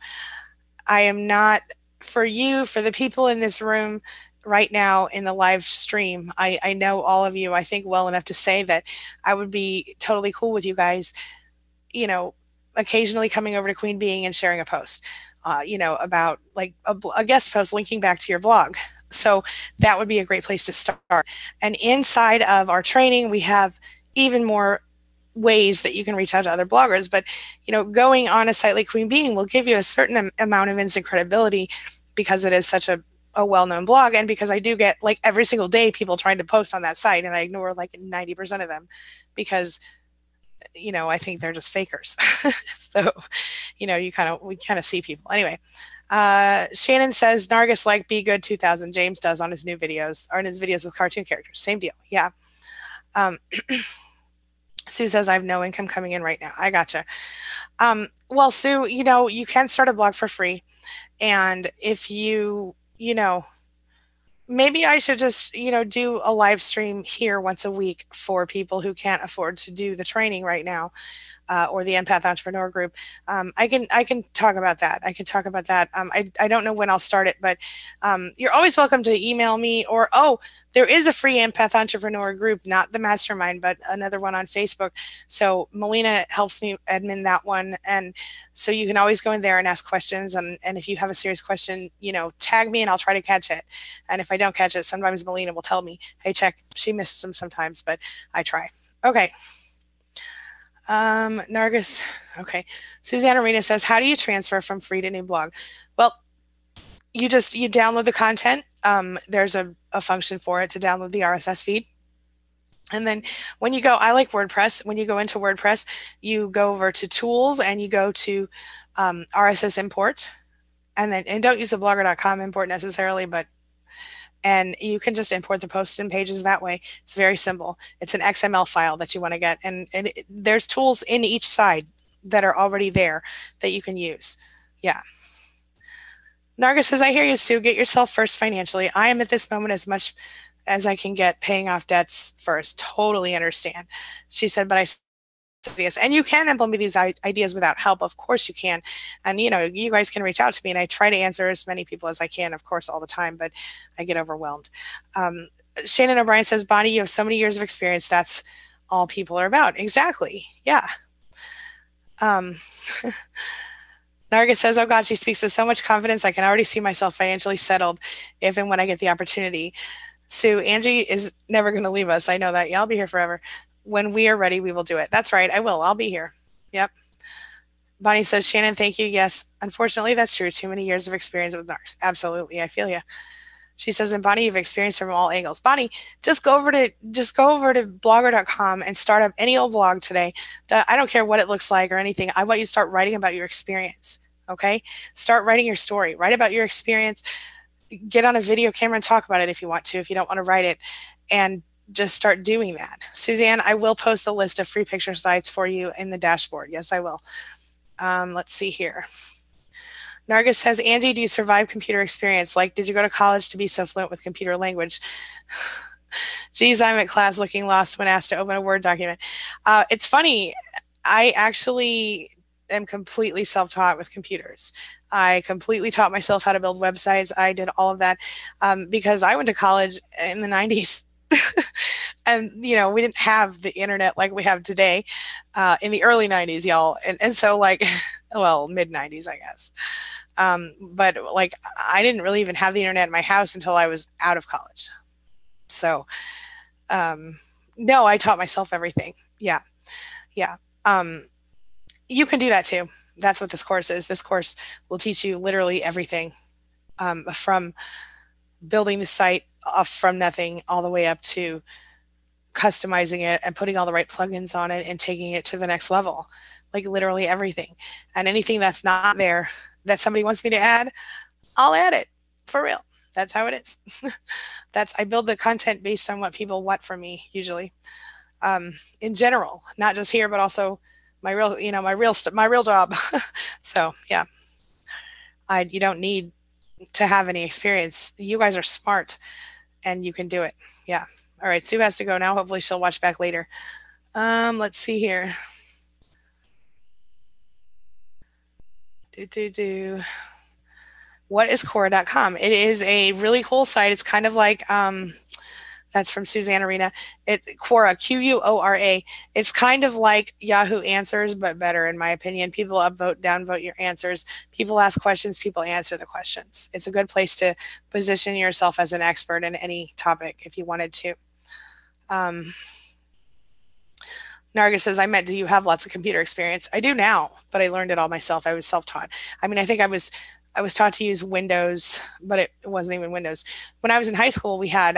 I am not, for you, for the people in this room right now in the live stream, I know all of you, I think, well enough to say that I would be totally cool with you guys, you know, occasionally coming over to Queen Being and sharing a post, about like a guest post linking back to your blog. So that would be a great place to start. And inside of our training, we have even more ways that you can reach out to other bloggers. But, going on a site like Queen Being will give you a certain amount of instant credibility because it is such a well-known blog, and because I do get, like, every single day people trying to post on that site, and I ignore like 90% of them because I think they're just fakers. So, we kind of see people. Anyway, Shannon says, Nargis like Be Good 2000. James does on his new videos, or in his videos with cartoon characters. Same deal. Yeah. Sue says, I have no income coming in right now. I gotcha. Well, Sue, you can start a blog for free. And if maybe I should just, do a live stream here once a week for people who can't afford to do the training right now, or the Empath Entrepreneur Group. I can talk about that. I can talk about that. I don't know when I'll start it, but you're always welcome to email me, or, there is a free Empath Entrepreneur Group, not the mastermind, but another one on Facebook. So Melina helps me admin that one. And so you can always go in there and ask questions. And if you have a serious question, tag me and I'll try to catch it. And if I don't catch it, sometimes Melina will tell me, hey, check, she misses them sometimes, but I try. Okay. Nargis, okay. Suzanne Arena says, how do you transfer from free to new blog? Well, you download the content. There's a function for it to download the RSS feed. And then when you go, I like WordPress. When you go into WordPress, you go over to tools and you go to RSS import. And don't use the blogger.com import necessarily, and you can just import the posts and pages that way. It's very simple. It's an XML file that you want to get. And there's tools in each side that are already there that you can use. Yeah. Narga says, I hear you, Sue. Get yourself first financially. I am at this moment as much as I can get paying off debts first. Totally understand. She said, but I ideas, and you can implement these ideas without help. Of course you can. And you guys can reach out to me, and I try to answer as many people as I can, of course, all the time, but I get overwhelmed. Shannon O'Brien says, Bonnie, you have so many years of experience. That's all people are about. Exactly. Yeah. Narga says, oh God, she speaks with so much confidence. I can already see myself financially settled if and when I get the opportunity. Sue, Angie is never going to leave us. I know that. Yeah, I'll be here forever. When we are ready, we will do it. That's right. I will. I'll be here. Yep. Bonnie says, Shannon, thank you. Yes, unfortunately, that's true. Too many years of experience with narcs. Absolutely. I feel you. She says, and Bonnie, you've experienced from all angles. Bonnie, just go over to blogger.com and start up any old blog today. I don't care what it looks like or anything. I want you to start writing about your experience. Okay? Start writing your story. Write about your experience. Get on a video camera and talk about it if you want to, if you don't want to write it. And just start doing that. Suzanne, I will post a list of free picture sites for you in the dashboard. Yes, I will. Let's see here. Nargis says, Angie, do you survive computer experience? Like, did you go to college to be so fluent with computer language? Geez, I'm at class looking lost when asked to open a Word document. It's funny. I actually am completely self-taught with computers. I completely taught myself how to build websites. I did all of that because I went to college in the 90s. And, we didn't have the internet like we have today in the early 90s, y'all. And so, like, well, mid 90s, I guess. But, like, I didn't really even have the internet in my house until I was out of college. So, no, I taught myself everything. Yeah. Yeah. You can do that too. That's what this course is. This course will teach you literally everything from building the site from nothing all the way up to customizing it and putting all the right plugins on it and taking it to the next level, like literally everything. And anything that's not there that somebody wants me to add, I'll add it for real. That's how it is. I build the content based on what people want from me usually, in general, not just here, but also my real, my real job. So yeah, you don't need to have any experience. You guys are smart and you can do it. Yeah. All right. Sue has to go now. Hopefully she'll watch back later. Let's see here. What is Quora.com? It is a really cool site. It's kind of like, that's from Suzanne Arena. It's Quora, Quora. It's kind of like Yahoo Answers, but better in my opinion. People upvote, downvote your answers. People ask questions, people answer the questions. It's a good place to position yourself as an expert in any topic if you wanted to. Narga says, I meant, do you have lots of computer experience? I do now, but I learned it all myself. I was self-taught. I mean, I think I was taught to use Windows, but it wasn't even Windows. When I was in high school, we had,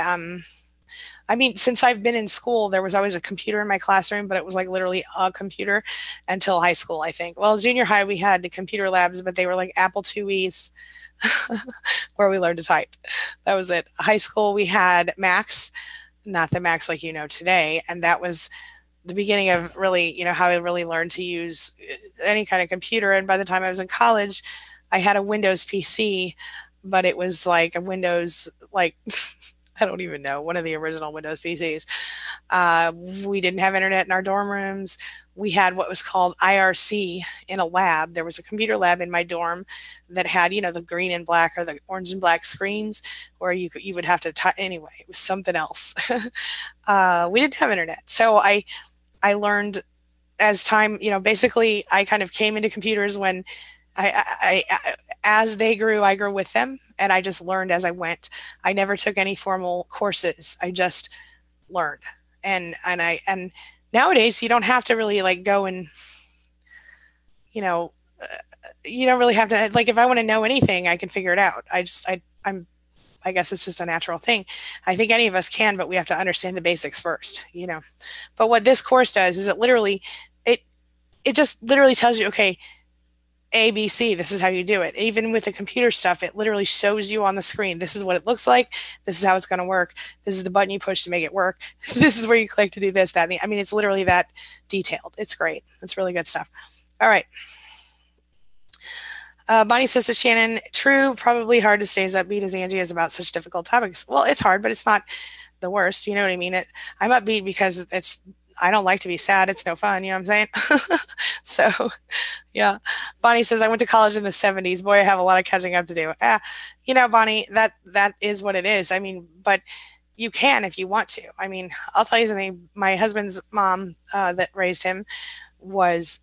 I mean, since I've been in school, there was always a computer in my classroom, but it was like literally a computer until high school, I think. Well, junior high, we had the computer labs, but they were like Apple IIes where we learned to type. That was it. High school, we had Macs, not the Macs like you know today. And that was the beginning of really, how I really learned to use any kind of computer. And by the time I was in college, I had a Windows PC, but it was like a Windows, like, I don't even know, one of the original Windows PCs. We didn't have internet in our dorm rooms. We had what was called IRC in a lab. There was a computer lab in my dorm that had, the green and black or the orange and black screens where you would have to anyway, it was something else. We didn't have internet. So I learned as time, basically I kind of came into computers when as they grew, I grew with them, and I just learned as I went. I never took any formal courses. I just learned. And nowadays you don't have to really like go and, you don't really have to, like, if I want to know anything, I can figure it out. I guess it's just a natural thing. I think any of us can, but we have to understand the basics first, But what this course does is it just literally tells you, okay, A, B, C, this is how you do it. Even with the computer stuff, it literally shows you on the screen. This is what it looks like. This is how it's going to work. This is the button you push to make it work. This is where you click to do this, that, and the, I mean, it's literally that detailed. It's great. It's really good stuff. All right. Bonnie says to Shannon, true, probably hard to stay as upbeat as Angie is about such difficult topics. Well, it's hard, but it's not the worst. You know what I mean? I'm upbeat because I don't like to be sad. It's no fun. You know what I'm saying? So, yeah. Bonnie says, I went to college in the 70s. Boy, I have a lot of catching up to do. Bonnie, that is what it is. I mean, but you can if you want to. I mean, I'll tell you something. My husband's mom that raised him was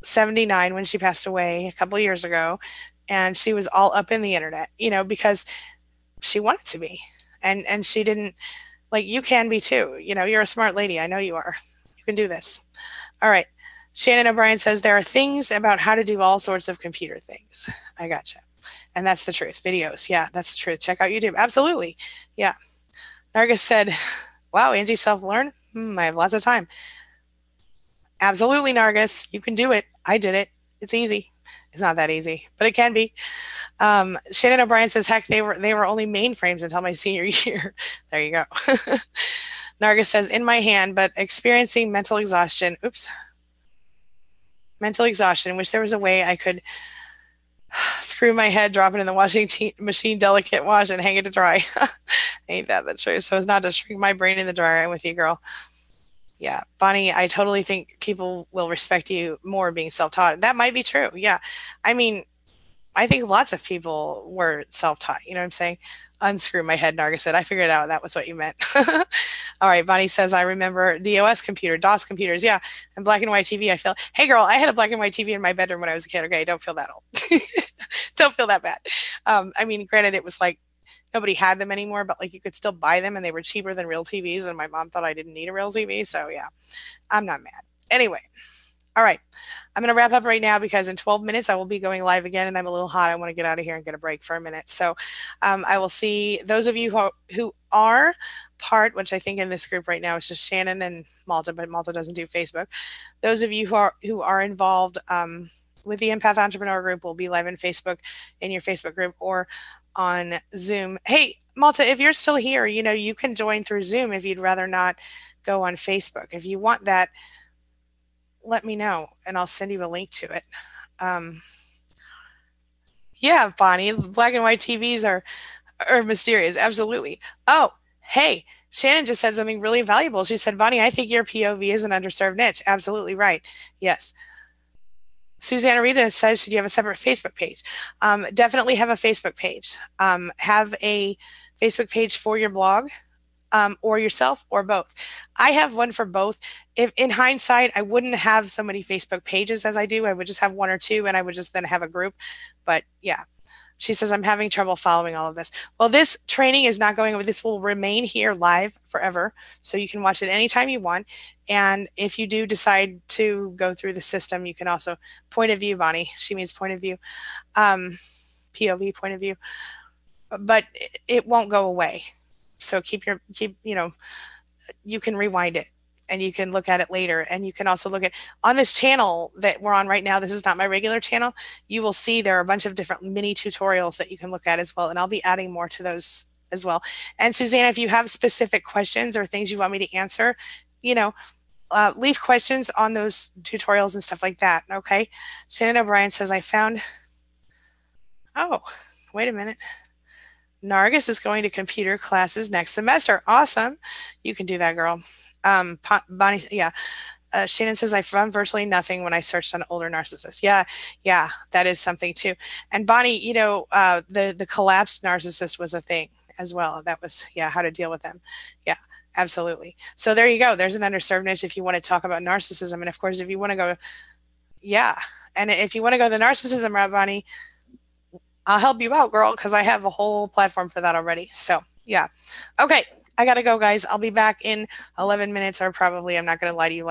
79 when she passed away a couple of years ago, and she was all up in the internet, because she wanted to be, and she didn't, like, you can be too. You're a smart lady. I know you are. You can do this. All right. Shannon O'Brien says there are things about how to do all sorts of computer things. I gotcha. And that's the truth. Videos. Yeah, that's the truth. Check out YouTube. Absolutely. Yeah. Nargis said, wow, Angie, self-learn? I have lots of time. Absolutely, Nargis. You can do it. I did it. It's easy. It's not that easy, but it can be. Shannon O'Brien says, heck, they were only mainframes until my senior year. There you go. Nargis says, in my hand, but experiencing mental exhaustion. Oops. Mental exhaustion. Wish there was a way I could screw my head, drop it in the washing machine, delicate wash, and hang it to dry. Ain't that the truth? So it's not to shrink my brain in the dryer. I'm with you, girl. Yeah, Bonnie, I totally think people will respect you more being self-taught. That might be true. Yeah. I mean, I think lots of people were self-taught. You know what I'm saying? Unscrew my head, Narga said. I figured out that was what you meant. All right, Bonnie says, I remember DOS computer, DOS computers. Yeah, and black and white TV. I feel, hey, girl, I had a black and white TV in my bedroom when I was a kid. Okay, don't feel that old. Don't feel that bad. I mean, granted, it was like, nobody had them anymore, but like you could still buy them and they were cheaper than real TVs. And my mom thought I didn't need a real TV. So yeah, I'm not mad. Anyway, All right. I'm going to wrap up right now because in 12 minutes I will be going live again and I'm a little hot. I want to get out of here and get a break for a minute. So I will see those of you who are part, which I think in this group right now is just Shannon and Malta, but Malta doesn't do Facebook. Those of you who are involved with the Empath Entrepreneur Group will be live in Facebook, in your Facebook group, or on Zoom. Hey, Malta, if you're still here, you can join through Zoom if you'd rather not go on Facebook. If you want that, let me know and I'll send you a link to it. Yeah, Bonnie, black and white TVs are mysterious. Absolutely. Oh, hey, Shannon just said something really valuable. She said, Bonnie, I think your POV is an underserved niche. Absolutely right. Yes. Susanna Rita says, should you have a separate Facebook page? Definitely have a Facebook page. Have a Facebook page for your blog. Or yourself, or both. I have one for both. If in hindsight, I wouldn't have so many Facebook pages as I do. I would just have one or two and I would just then have a group. But yeah, she says, I'm having trouble following all of this. Well, this training is not going away. This will remain here live forever. So you can watch it anytime you want. And if you do decide to go through the system, you can also point of view, Bonnie. She means point of view, POV, point of view. But it won't go away. So you can rewind it and you can look at it later. And you can also look at on this channel that we're on right now. This is not my regular channel. You will see there are a bunch of different mini tutorials that you can look at as well. And I'll be adding more to those as well. And Susanna, if you have specific questions or things you want me to answer, leave questions on those tutorials and stuff like that. Okay. Shannon O'Brien says, oh, wait a minute. Nargis is going to computer classes next semester. Awesome. You can do that, girl. Bonnie, yeah. Shannon says, I found virtually nothing when I searched on older narcissists. Yeah, that is something too. And Bonnie, the collapsed narcissist was a thing as well. That was, how to deal with them. Yeah, absolutely. So there you go. There's an underserved niche if you want to talk about narcissism. And of course, if you want to go, and if you want to go the narcissism route, Bonnie, I'll help you out, girl, because I have a whole platform for that already. So, yeah. Okay, I got to go, guys. I'll be back in 11 minutes, or probably, I'm not going to lie to you,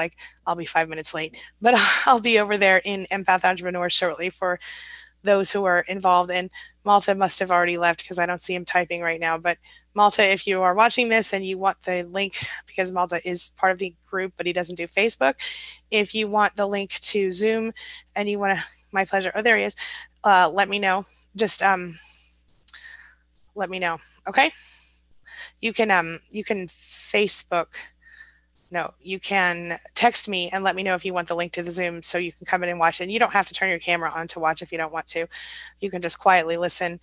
I'll be 5 minutes late. But I'll be over there in Empath Entrepreneur shortly for those who are involved. And Malta must have already left because I don't see him typing right now. But Malta, if you are watching this and you want the link, because Malta is part of the group, but he doesn't do Facebook. If you want the link to Zoom and you want to, my pleasure. Oh, there he is. Let me know. Just let me know. Okay. You can Facebook. No, you can text me and let me know if you want the link to the Zoom so you can come in and watch it. And you don't have to turn your camera on to watch if you don't want to. You can just quietly listen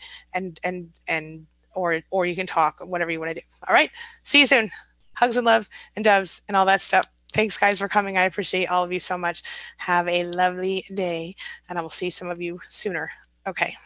or you can talk, whatever you want to do. All right. See you soon. Hugs and love and doves and all that stuff. Thanks, guys, for coming. I appreciate all of you so much. Have a lovely day, and I will see some of you sooner. Okay.